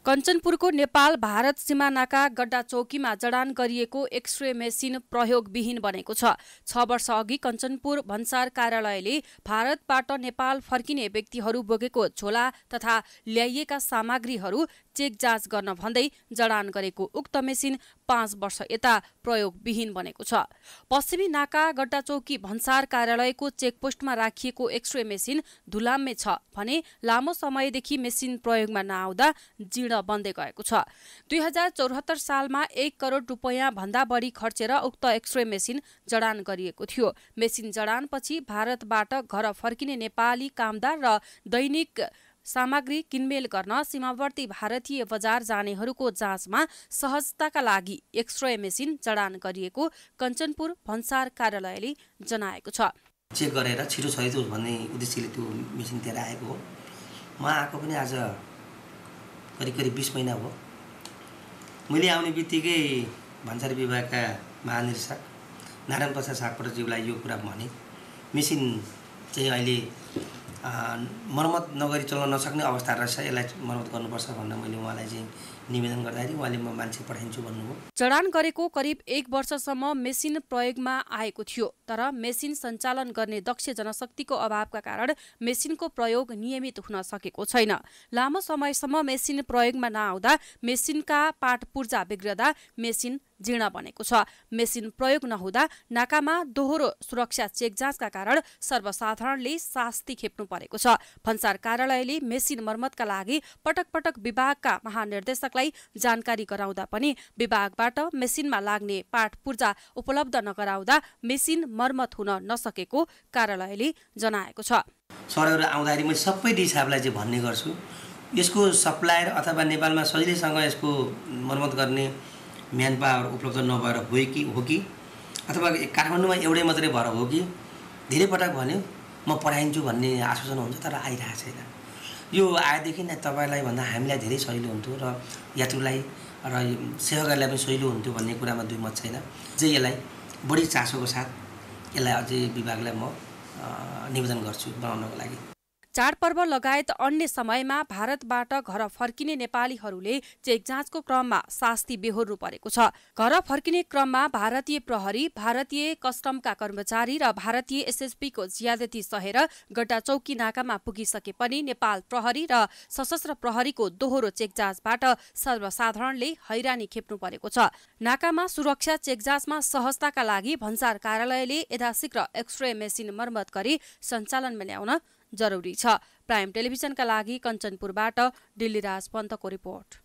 कञ्चनपुरको नेपाल भारत सीमा नाका गड्डा चौकीमा जडान गरिएको एक्सरे मेसिन प्रयोगविहीन बनेको छ। 6 वर्ष अघि कञ्चनपुर भन्सार कार्यालयले भारतबाट नेपाल फर्किने व्यक्तिहरू बोकेको झोला तथा ल्याइएका सामग्रीहरू चेक जाँच गर्न भन्दै जडान गरेको उक्त मेसिन 5 वर्ष यता प्रयोगविहीन बनेको छ। पश्चिमी नाका गड्डा चौकी भन्सार कार्यालयको चेकपोस्टमा राखिएको एक्सरे मेसिन धुलाममै छ भने लामो समयदेखि मेसिन प्रयोगमा नआउँदा जीर्ण बन्दै गएको छ। 2074 सालमा 1 करोड रुपैयाँ भन्दा बढी खर्चेर उक्त एक्सरे मेसिन जडान गरिएको थियो। मेसिन जडानपछि भारतबाट घर फर्किने नेपाली कामदार र दैनिक सामग्री किनमेल गर्न सीमावर्ती भारतीय बजार जानेहरूको जाँचमा सहजताका लागि एक्सरे मेसिन जडान गरिएको कञ्चनपुर भन्सार कार्यालयले जनाएको छ। चेक गरेर छिटो सहित भन्ने उद्देश्यले त्यो मेसिन त्यहाँ आएको हो। म आएको पनि आज करिब 20 महिना हो। मैले आउने बित्तिकै भन्सार विभागका महानिर्देशक नारायण प्रसाद सापकोटाज्यूलाई यो कुरा भने मेसिन चाहिँ अहिले मर्मत नगरी चल्न नसक्ने अवस्था रहेछ, यसलाई मर्मत गर्नुपर्छ भनेर मैले उहाँलाई चाहिँ निवेदन गर्दाखेरि उहाँले म मान्छे पठाइन्छु भन्नुभयो। जडान गरेको करिब 1 वर्षसम्म मेसिन प्रयोगमा आएको थियो, तर मेसिन सञ्चालन गर्ने दक्ष जनशक्तिको अभावका कारण मेसिनको प्रयोग नियमित हुन सकेको छैन। लामो समयसम्म मेसिन प्रयोगमा नआउँदा मेसिनका पार्ट पुर्जा बिग्रदा मेसिन जीर्ण बनेको छ। मेसिन प्रयोग नहुँदा नाकामा दोहोरो सुरक्षा चेक जाँचका कारण सर्वसाधारणले शास्ति खेप्नु परेको छ। भन्सार कार्यालयले मेसिन मर्मतका लागि पटक पटक विभागका महानिर्देशकलाई जानकारी गराउँदा पनि विभागबाट मेसिनमा लाग्ने पार्ट पुर्जा उपलब्ध नगराउँदा मेसिन मर्मत हुन नसकेको कार्यालयले जनाएको छ। सरहरू आउँदाखेरि मैले सबै हिसाबलाई चाहिँ भन्ने गर्छु, यसको सप्लायर अथवा नेपालमा सजिलैसँग यसको मर्मत गर्ने म्यान पावर उपलब्ध नभएर हो कि अथवा काठमाडौँमा एउटै मात्रै भएर हो कि धेरै पटक भन्यो म पठाइन्छु भन्ने आश्वासन हुन्छ, तर आइरहेको छैन। यो आएदेखि नै तपाईँलाई भन्दा हामीलाई धेरै सजिलो हुन्थ्यो र यात्रुलाई र सेवाकारीलाई पनि सजिलो हुन्थ्यो भन्ने कुरामा दुई मत छैन। चाहिँ यसलाई बढी चासोको साथ यसलाई अझै विभागलाई म निवेदन गर्छु बनाउनको लागि। चाडपर्व लगायत अन्य समयमा भारतबाट घर फर्किने नेपालीहरूले चेक जाँचको क्रममा शास्ति बेहोर्नु परेको छ। घर फर्किने क्रममा भारतीय प्रहरी, भारतीय कस्टमका कर्मचारी र भारतीय एसएसबीको ज्यादती सहेर गड्डा चौकी नाकामा पुगिसके पनि नेपाल प्रहरी र सशस्त्र प्रहरीको दोहोरो चेक जाँचबाट सर्वसाधारणले हैरानी खेप्नु परेको छ। नाकामा सुरक्षा चेक जाँचमा सहजताका लागि भन्सार कार्यालयले यथाशीघ्र एक्सरे मेसिन मर्मत गरी सञ्चालनमा ल्याउन जरुरी छ। प्राइम टेलिभिजनका लागि कञ्चनपुरबाट दिल्लीराज पन्तको रिपोर्ट।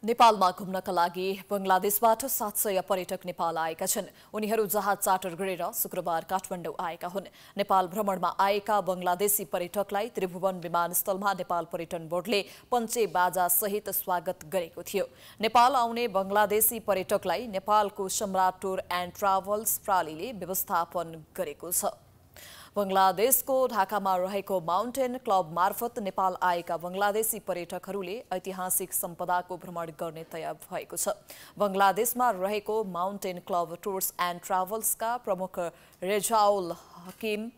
नेपालमा घुम्नका लागि बंगलादेशबाट 700 पर्यटक नेपाल आएका छन्। उनीहरू जहाज चार्टर गरेर शुक्रबार काठमाडौँ आएका हुन्। नेपाल भ्रमणमा आएका बंगलादेशी पर्यटकलाई त्रिभुवन विमानस्थलमा नेपाल पर्यटन बोर्डले पञ्चे बाजा सहित स्वागत गरेको थियो। नेपाल आउने बंगलादेशी पर्यटकलाई नेपालको सम्राट टुर एन्ड ट्राभल्स प्रालीले व्यवस्थापन गरेको छ। बंगलादेशको ढाकामा रहेको माउन्टेन क्लब मार्फत नेपाल आएका बंगलादेशी पर्यटकहरूले ऐतिहासिक सम्पदाको भ्रमण गर्ने तय भएको छ। बंगलादेशमा रहेको माउन्टेन क्लब टुर्स एन्ड ट्राभल्सका प्रमुख रेजाउल हकिम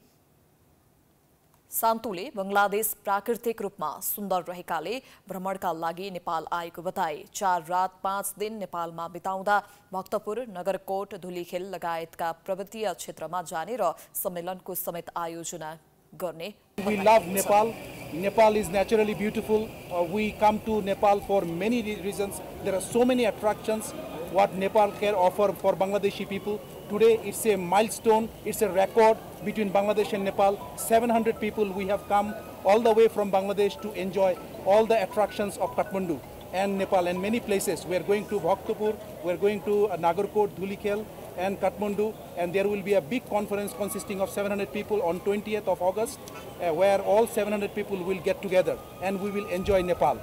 सान्तुले बंगलादेश प्राकृतिक रूपमा सुन्दर रहेकाले भ्रमणका लागि नेपाल आएको बताए। 4 रात 5 दिन नेपालमा बिताउँदा भक्तपुर, नगरकोट, धुलीखेल लगायतका पर्वतीय क्षेत्रमा जाने र सम्मेलनको समेत आयोजना गर्ने। We love Nepal. Nepal is naturally beautiful. We come to Nepal for many reasons. There are so many attractions what Nepal can offer for Bangladeshi people. Today it's a milestone, it's a record between Bangladesh and Nepal. 700 people we have come all the way from Bangladesh to enjoy all the attractions of Kathmandu and Nepal and many places. We are going to Bhaktapur, we are going to Nagarkot, Dhulikhel and Kathmandu, and there will be a big conference consisting of 700 people on 20th of August where all 700 people will get together and we will enjoy Nepal.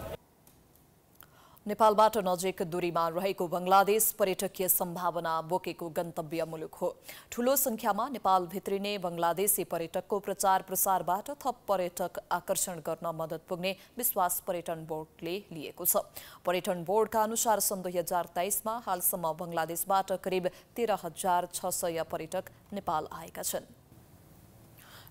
नेपालबाट नजिक दूरीमा रहेको बंगलादेश पर्यटकीय सम्भावना बोकेको गन्तव्य मुलुक हो। ठूलो संख्यामा नेपाल भित्रिने बंगलादेशी पर्यटकको प्रचार प्रसारबाट थप पर्यटक आकर्षण गर्न मद्दत पुग्ने विश्वास पर्यटन बोर्डले लिएको छ। पर्यटन बोर्डका अनुसार सन् 2023 मा हालसम्म बंगलादेशबाट करिब 13,600 पर्यटक नेपाल आएका छन्।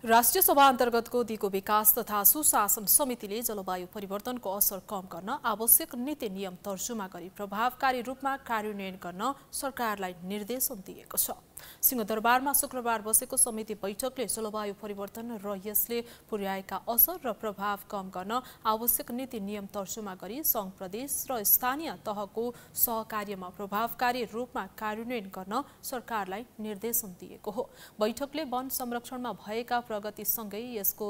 राष्ट्रिय सभा अन्तर्गतको दिगो विकास तथा सुशासन समितिले जलवायु परिवर्तनको असर कम गर्न आवश्यक नीति नियम तर्जुमा गरी प्रभावकारी रूपमा कार्यान्वयन गर्न सरकारलाई निर्देशन दिएको छ। सिंहदरबारमा शुक्रबार बसेको समिति बैठकले जलवायु परिवर्तन र यसले पुर्याएका असर र प्रभाव कम गर्न आवश्यक नीति नियम तर्जुमा गरी संघ, प्रदेश र स्थानीय तहको सहकार्यमा प्रभावकारी रूपमा कार्यान्वयन गर्न सरकारलाई निर्देशन दिएको हो। बैठकले वन संरक्षणमा भएका प्रगतिसँगै यसको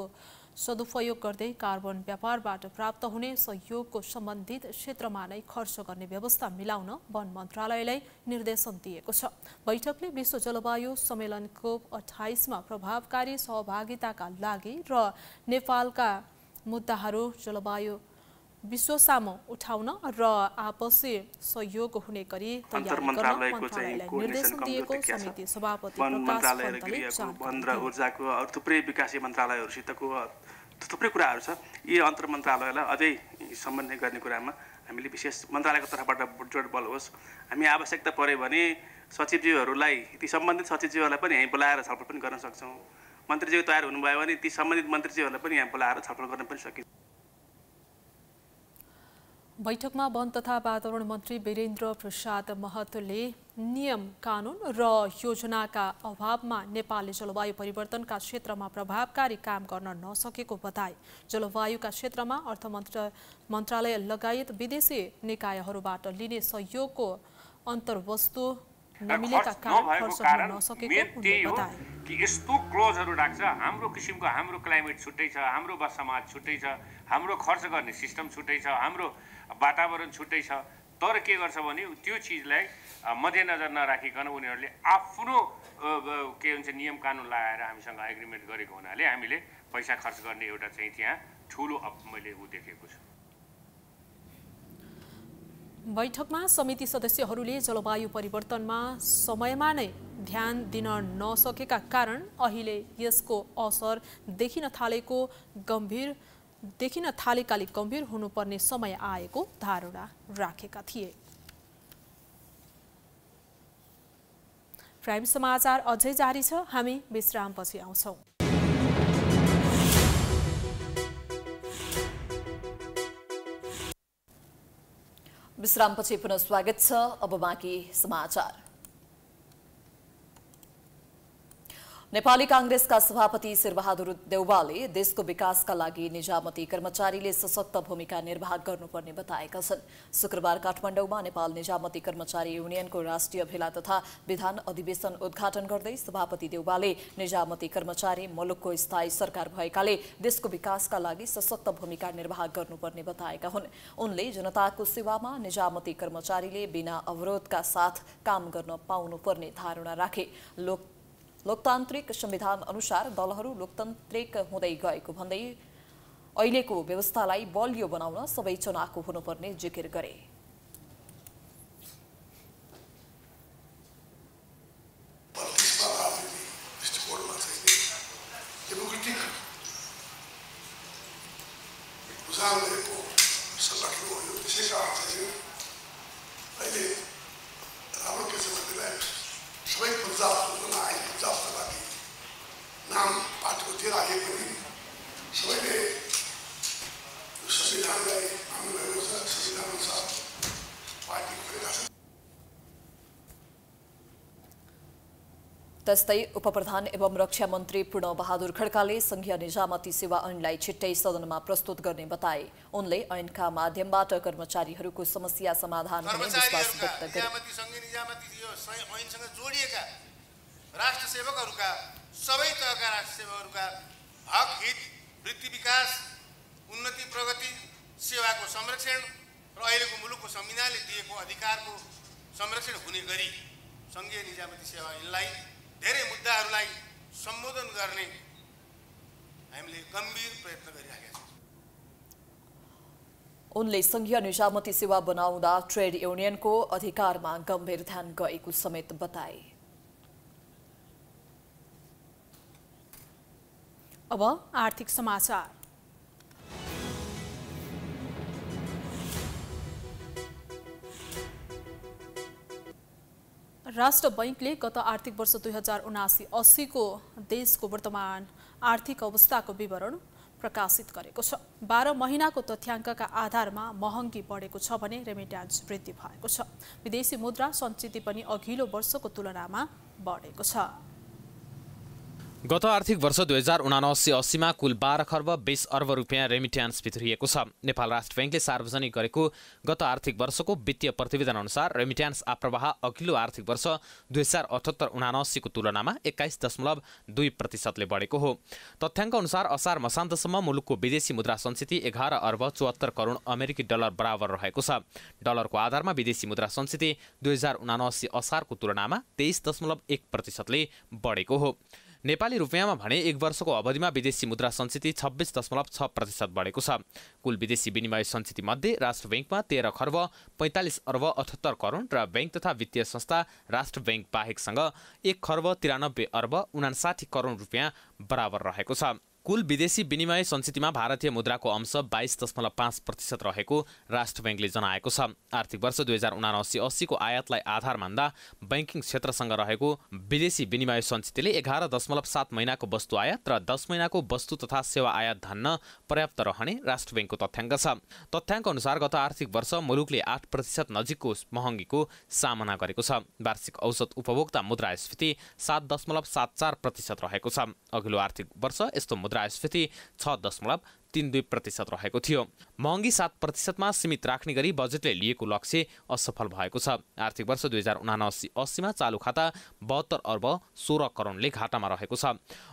सदुपयोग गर्दै कार्बन व्यापारबाट प्राप्त हुने सहयोगको सम्बन्धित क्षेत्रमा नै खर्च गर्ने व्यवस्था मिलाउन वन मन्त्रालयलाई निर्देशन दिएको छ। बैठकले विश्व जलवायु सम्मेलन COP 28 मा प्रभावकारी सहभागिताका लागि र नेपालका मुद्दाहरू जलवायु विश्वसामु उठाउन र आपसी सहयोग हुने गरी तयार गर्न मन्त्रालयलाई निर्देशन दिएको समिति सभापति प्रकाश पन्तले वन र ऊर्जाको अरू थुप्रै विकासीय मन्त्रालयहरूसितको थुप्रै कुराहरू छ। यी अन्तर मन्त्रालयलाई अझै समन्वय गर्ने कुरामा हामीले विशेष मन्त्रालयको तर्फबाट जोड बल होस्। हामी आवश्यकता परे भने सचिवज्यूहरूलाई, ती सम्बन्धित सचिवज्यूहरूलाई पनि यहीँ बोलाएर छलफल पनि गर्न सक्छौँ। मन्त्रीज्यू तयार हुनुभयो भने ती सम्बन्धित मन्त्रीज्यूहरूलाई पनि यहाँ बोलाएर छलफल गर्न पनि सकिन्छ। बैठकमा वन तथा वातावरण मन्त्री वीरेन्द्र प्रसाद महतोले नियम, कानुन र योजनाका अभावमा नेपालले जलवायु परिवर्तनका क्षेत्रमा प्रभावकारी काम गर्न नसकेको बताए। जलवायुका क्षेत्रमा अर्थ मन्त्रालय लगायत विदेशी निकायहरूबाट लिने सहयोगको अन्तर्वस्तु नमिलेका कारण खर्च गर्न नसकेको बताए। कि यस्तो क्लोजहरू राख्छ, हाम्रो किसिमको हाम्रो क्लाइमेट छुट्टै छ, हाम्रो समाज छुट्टै छ, हाम्रो खर्च गर्ने सिस्टम छुट्टै छ, हाम्रो वातावरण छुट्टै छ। तर के गर्छ भने त्यो चिजलाई मध्यनजर नराखिकन उनीहरूले आफ्नो के भन्छ नियम कानुन लगाएर हामीसँग एग्रिमेन्ट गरेको हुनाले हामीले पैसा खर्च गर्ने एउटा चाहिँ त्यहाँ ठुलो मैले देखेको छु। बैठकमा समिति सदस्यहरूले जलवायु परिवर्तनमा समयमा नै ध्यान दिन नसकेका कारण अहिले यसको असर देखिन थालेकाले गम्भीर हुनुपर्ने समय आएको धारणा राखेका थिए। प्राइम समाचार अझै जारी छ, हामी विश्रामपछि आउँछौँ। विश्रामपछि पुनः स्वागत छ। अब बाँकी समाचार। नेपाली कांग्रेसका सभापति शेरबहादुर देउवाले देशको विकासका लागि निजामती कर्मचारीले सशक्त भूमिका निर्वाह गर्नुपर्ने बताएका छन्। शुक्रबार काठमाडौँमा नेपाल निजामती कर्मचारी युनियनको राष्ट्रिय भेला तथा विधान अधिवेशन उद्घाटन गर्दै सभापति देउवाले निजामती कर्मचारी मुलुकको स्थायी सरकार भएकाले देशको विकासका लागि सशक्त भूमिका निर्वाह गर्नुपर्ने बताएका हुन्। उनले जनताको सेवामा निजामती कर्मचारीले बिना अवरोधका साथ काम गर्न पाउनुपर्ने धारणा राखे। लोकतान्त्रिक संविधान अनुसार दलहरू लोकतान्त्रिक हुँदै गएको भन्दै अहिलेको व्यवस्थालाई बलियो बनाउन सबै चुनावको हुनुपर्ने जिकिर गरे। त्यस्तै उपप्रधान एवं रक्षा मन्त्री पूर्ण बहादुर खड्काले संघीय निजामती सेवा ऐनलाई छिट्टै सदनमा प्रस्तुत गर्ने बताए। उनले ऐनका माध्यमबाट कर्मचारीहरूको समस्या समाधान हुने विश्वास व्यक्त गरे। संघीय निजामती ऐनसँग जोडिएका राष्ट्र सेवकहरूका सबै तहका राष्ट्र सेवकहरूका हक हित वृत्ति विकास उन्नति प्रगति सेवाको संरक्षण र अहिलेको मुलुकको संविधानले दिएको अधिकारको संरक्षण हुने गरी संघीय निजामती सेवा ऐनलाई धेरै मुद्दाहरूलाई सम्बोधन गर्ने हामीले गम्भीर प्रयत्न गरिरहेका छौँ। उनले संघीय निजामती सेवा बनाउँदा ट्रेड युनियनको अधिकारमा गम्भीर ध्यान गएको समेत बताए। अब आर्थिक समाचार। राष्ट्र बैंकले गत आर्थिक वर्ष 2079-80 को देशको वर्तमान आर्थिक अवस्थाको विवरण प्रकाशित गरेको छ। 12 महिनाको तथ्याङ्कका आधारमा महँगी बढेको छ भने रेमिट्यान्स वृद्धि भएको छ। विदेशी मुद्रा सञ्चित पनि अघिल्लो वर्षको तुलनामा बढेको छ। गत आर्थिक वर्ष 2079-80 मा कुल 12 खर्ब 20 अर्ब रुपियाँ रेमिट्यान्स भित्रिएको छ। नेपाल राष्ट्र बैंकले सार्वजनिक गरेको गत आर्थिक वर्षको वित्तीय प्रतिवेदन अनुसार रेमिट्यान्स आप्रवाह अघिल्लो आर्थिक वर्ष 2078-79 को तुलनामा 21.2% बढेको हो। तथ्याङ्क अनुसार असार मसान्तसम्म मुलुकको विदेशी मुद्रा सञ्चिति 11 अर्ब 74 करोड अमेरिकी डलर बराबर रहेको छ। डलरको आधारमा विदेशी मुद्रा सञ्चिति 2079 असारको तुलनामा 23.1% बढेको हो। नेपाली रुपियाँमा भने एक वर्षको अवधिमा विदेशी मुद्रा सञ्चिति 26.6% बढेको छ। कुल विदेशी विनिमय सञ्चिति मध्ये राष्ट्र बैंकमा 13 खर्ब 45 अर्ब 78 करोड र बैंक तथा वित्तीय संस्था राष्ट्र बैंक बाहेकसँग 1 खर्ब 93 अर्ब 59 करोड रुपियाँ बराबर रहेको छ। कुल विदेशी विनिमय सञ्चितिमा भारतीय मुद्राको अंश 22.5% रहेको राष्ट्र बैंकले जनाएको छ। आर्थिक वर्ष 2079-80 को आयातलाई आधार मान्दा बैंकिङ क्षेत्रसँग रहेको विदेशी विनिमय सञ्चितिले 11.7 महिनाको वस्तु आयात र 10 महिनाको वस्तु तथा सेवा आयात धान्न पर्याप्त रहने राष्ट्र बैंकको तथ्याङ्क छ। तथ्याङ्क अनुसार गत आर्थिक वर्ष मुलुकले 8% नजिकको महँगीको सामना गरेको छ। वार्षिक औसत उपभोक्ता मुद्रास्फीति 7.74% रहेको छ। अघिल्लो आर्थिक वर्ष यस्तो मुद्रास्फीति 6.32% रहेको थियो। महँगी 7% मा सीमित राख्ने गरी बजेटले लिएको लक्ष्य असफल भएको छ। आर्थिक वर्ष 2079-80 मा चालु खाता 72 अर्ब 16 करोडले घाटामा रहेको छ।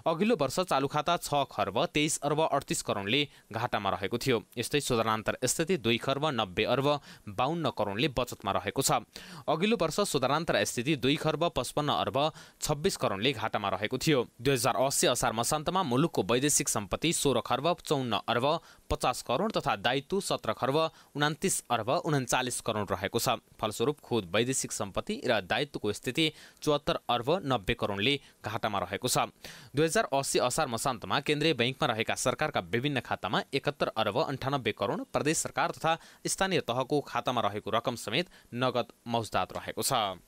अघिल्लो वर्ष चालु खाता 6 खर्ब 23 अर्ब 38 करोडले घाटामा रहेको थियो। यस्तै सुधारान्तर स्थिति 2 खर्ब 90 अर्ब 52 करोडले बचतमा रहेको छ। अघिल्लो वर्ष सुधारान्तर स्थिति 2 खर्ब 55 अर्ब 26 करोडले घाटामा रहेको थियो। 2080 असार मसान्तमा मुलुकको वैदेशिक सम्पत्ति 16 खर्ब 54 अर्ब 50 करोड तथा दायित्व 17 खर्ब 29 अर्ब 39 करोड रहेको छ। फलस्वरूप खुद वैदेशिक सम्पत्ति र दायित्वको स्थिति 74 अर्ब 90 करोडले घाटामा रहेको छ। 2080 असार मसान्तमा केन्द्रीय बैंकमा रहेका सरकारका विभिन्न खातामा 71 अर्ब 98 करोड, प्रदेश सरकार तथा स्थानीय तहको खातामा रहेको रकम समेत नगद मौजदात रहेको छ।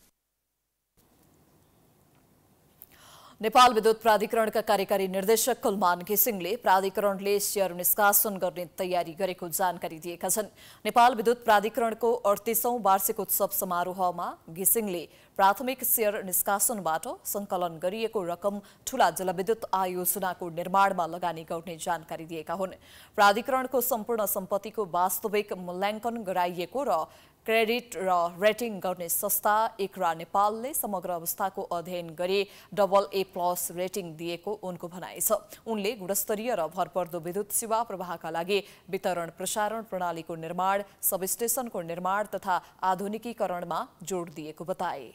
नेपाल विद्युत प्राधिकरणका कार्यकारी निर्देशक कुलमान घिसिङले प्राधिकरणले सेयर निष्कासन गर्ने तयारी गरेको जानकारी दिएका छन्। नेपाल विद्युत प्राधिकरणको 38औं वार्षिक उत्सव समारोहमा घिसिङले प्राथमिक सेयर निष्कासनबाट संकलन गरिएको रकम ठूला जलविद्युत आयोजनाको निर्माणमा लगानी गर्ने जानकारी दिएका हुन्। प्राधिकरणको सम्पूर्ण सम्पत्तिको वास्तविक मूल्याङ्कन गराइएको र क्रेडिट र रेटिङ गर्ने संस्था इक्रा नेपालले समग्र अवस्थाको अध्ययन गरी AA+ रेटिङ दिएको उनको भनाइ छ। उनले गुणस्तरीय र भरपर्दो विद्युत सेवा प्रवाहका लागि वितरण प्रसारण प्रणालीको निर्माण, सबस्टेशनको निर्माण तथा आधुनिकीकरणमा जोड दिएको बताए।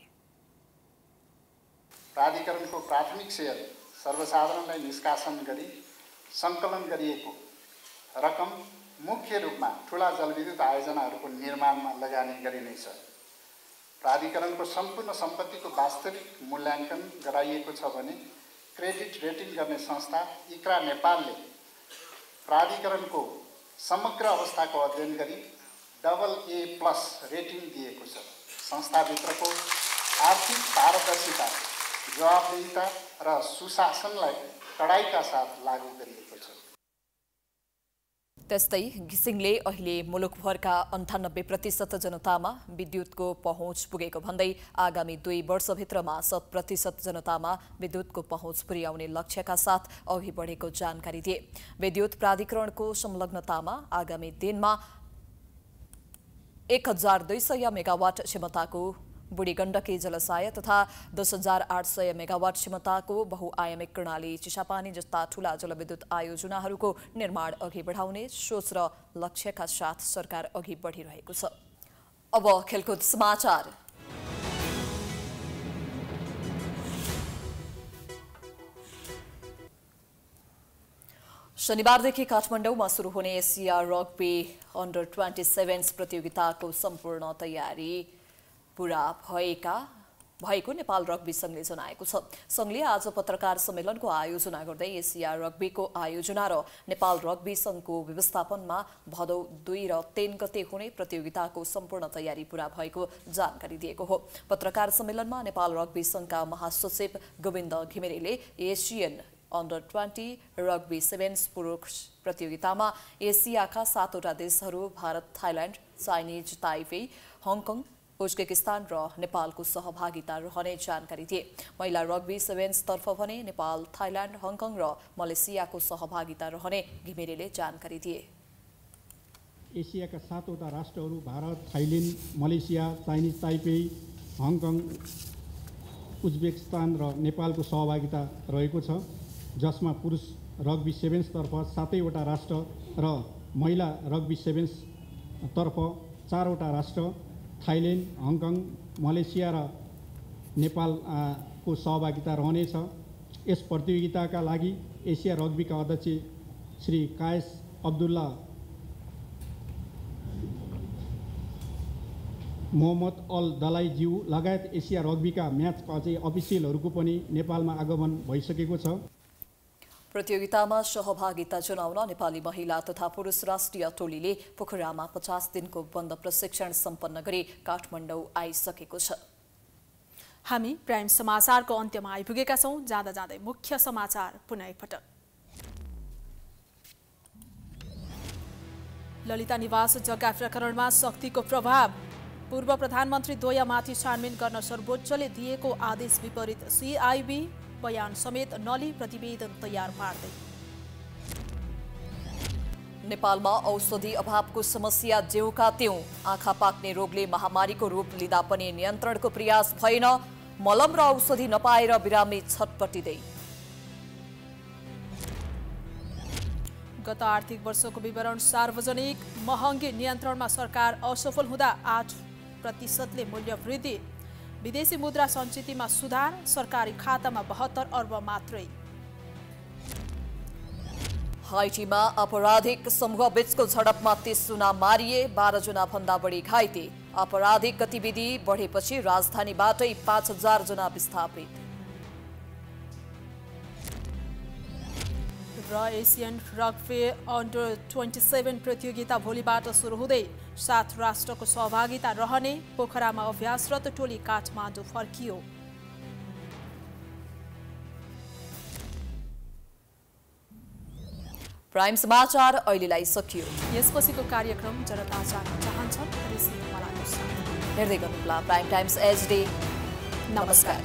प्राधिकरणको प्राथमिक सेयर सर्वसाधारणलाई निष्कासन गरी सङ्कलन गरिएको रकम मुख्य रूपमा ठूला जलविद्युत आयोजनाहरूको निर्माणमा लगानी गरिनेछ। प्राधिकरणको सम्पूर्ण सम्पत्तिको वास्तविक मूल्याङ्कन गराइएको छ भने क्रेडिट रेटिङ गर्ने संस्था इक्रा नेपालले प्राधिकरणको समग्र अवस्थाको अध्ययन गरी AA+ रेटिङ दिएको छ। संस्थाभित्रको आर्थिक पारदर्शिता, जवाबदेहिता र सुशासनलाई कडाइका साथ लागू गरिएको छ। त्यस्तै घिसिङले अहिले मुलुकभरका 98% जनतामा विद्युतको पहुँच पुगेको भन्दै आगामी 2 वर्षभित्रमा 100% जनतामा विद्युतको पहुँच पुर्याउने लक्ष्यका साथ अघि बढेको जानकारी दिए। विद्युत प्राधिकरणको संलग्नतामा आगामी दिनमा 1200 मेगावाट क्षमताको बुढी गण्डकी जलाशय तथा 10,800 मेगावाट क्षमताको बहुआयामिक कर्णाली चिसापानी जस्ता ठूला जलविद्युत आयोजनाहरूको निर्माण अघि बढाउने सोच र लक्ष्यका साथ सरकार अघि बढिरहेको छ। अब खेलकुद समाचार। शनिबारदेखि काठमाडौँमा सुरु हुने एसिया रग्बी अन्डर 27 प्रतियोगिताको सम्पूर्ण तयारी पूरा भएको नेपाल रग्बी संघले जनाएको छ। संघले आज पत्रकार सम्मेलनको आयोजना गर्दै एसिया रग्बीको आयोजना र नेपाल रग्बी संघको व्यवस्थापनमा भदौ 2 र 3 गते हुने प्रतियोगिताको सम्पूर्ण तयारी पूरा भएको जानकारी दिएको हो। पत्रकार सम्मेलनमा नेपाल रग्बी संघका महासचिव गोविन्द घिमिरेले एसियन अन्डर 20 रग्बी 7 पुरुष प्रतियोगितामा एसियाका 7वटा देशहरू Bharat, Thailand, Chinese Taipei, Hong Kong, Uzbekistan र नेपालको सहभागिता रहने जानकारी दिए। महिला रग्बी 7 तर्फ भने नेपाल, थाइल्याण्ड, हङकङ र मलेसियाको सहभागिता रहने घिमिरेले जानकारी दिए। एसियाका 7वटा राष्ट्रहरू Bharat, Thailand, Malaysia, Chinese Taipei, Hong Kong, Uzbekistan र नेपालको सहभागिता रहेको छ, जसमा पुरुष रग्बी 7 तर्फ 7वटा राष्ट्र र महिला रग्बी 7 तर्फ 4वटा राष्ट्र थाइल्याण्ड, हङकङ, मलेसिया र नेपालको सहभागिता रहनेछ। यस प्रतियोगिताका लागि एसिया रग्बीका अध्यक्ष श्री कायस अब्दुल्ला मोहम्मद अल दलाईज्यू लगायत एसिया रग्बीका म्याचका अझै अफिसियलहरूको पनि नेपालमा आगमन भइसकेको छ। प्रतियोगितामा सहभागिता जनाउन नेपाली महिला तथा पुरुष राष्ट्रिय टोलीले पोखरामा 50 दिनको बन्द प्रशिक्षण सम्पन्न गरी काठमाडौँ आइसकेको छ। हामी प्राइम समाचारको अन्त्यमा आइपुगेका छौं। जाँदा जाँदै मुख्य समाचार पुनः एकपटक। ललिता निवास जग्गा प्रकरणमा शक्तिको प्रभाव, पूर्व प्रधानमन्त्री द्वयमाथि छानबिन गर्न सर्वोच्चले दिएको आदेश विपरीत CIB बयान समेत नली प्रतिवेदन तयार पार्दै। नेपालमा औषधि अभावको समस्या ज्यूका त्यों, आँखा पाक्ने रोगले महामारीको रूप लिँदा पनि नियन्त्रणको प्रयास भएन, मलम र औषधि नपाएर बिरामी छटपटिँदै। गत आर्थिक वर्षको विवरण सार्वजनिक, महँगी नियन्त्रणमा सरकार असफल हुँदा 8% मूल्य वृद्धि, विदेशी मुद्रा सञ्चितमा सुधार, सरकारी खातामा 72 अर्ब मात्रै। हाइटीमा आपराधिक समूह बीचको झडपमा 30 जना मारिए, 12 जना भन्दा बढी घाइते। आपराधिक गतिविधि बढेपछि राजधानीबाटै 5000 जना विस्थापित। र एसियन रग्बी अन्डर 27 प्रतियोगिता भोलिबाट सुरु हुँदै 7 राष्ट्रको सहभागिता रहने, पोखरामा अभ्यासरत टोली काठमाडौँ फर्कियो। प्राइम समाचार अहिलेलाई सकियो। यसपछिको कार्यक्रम जनता जान्न चाहन्छन् हेर्दै गर्नुहोला प्राइम टाइम्स HD। नमस्कार।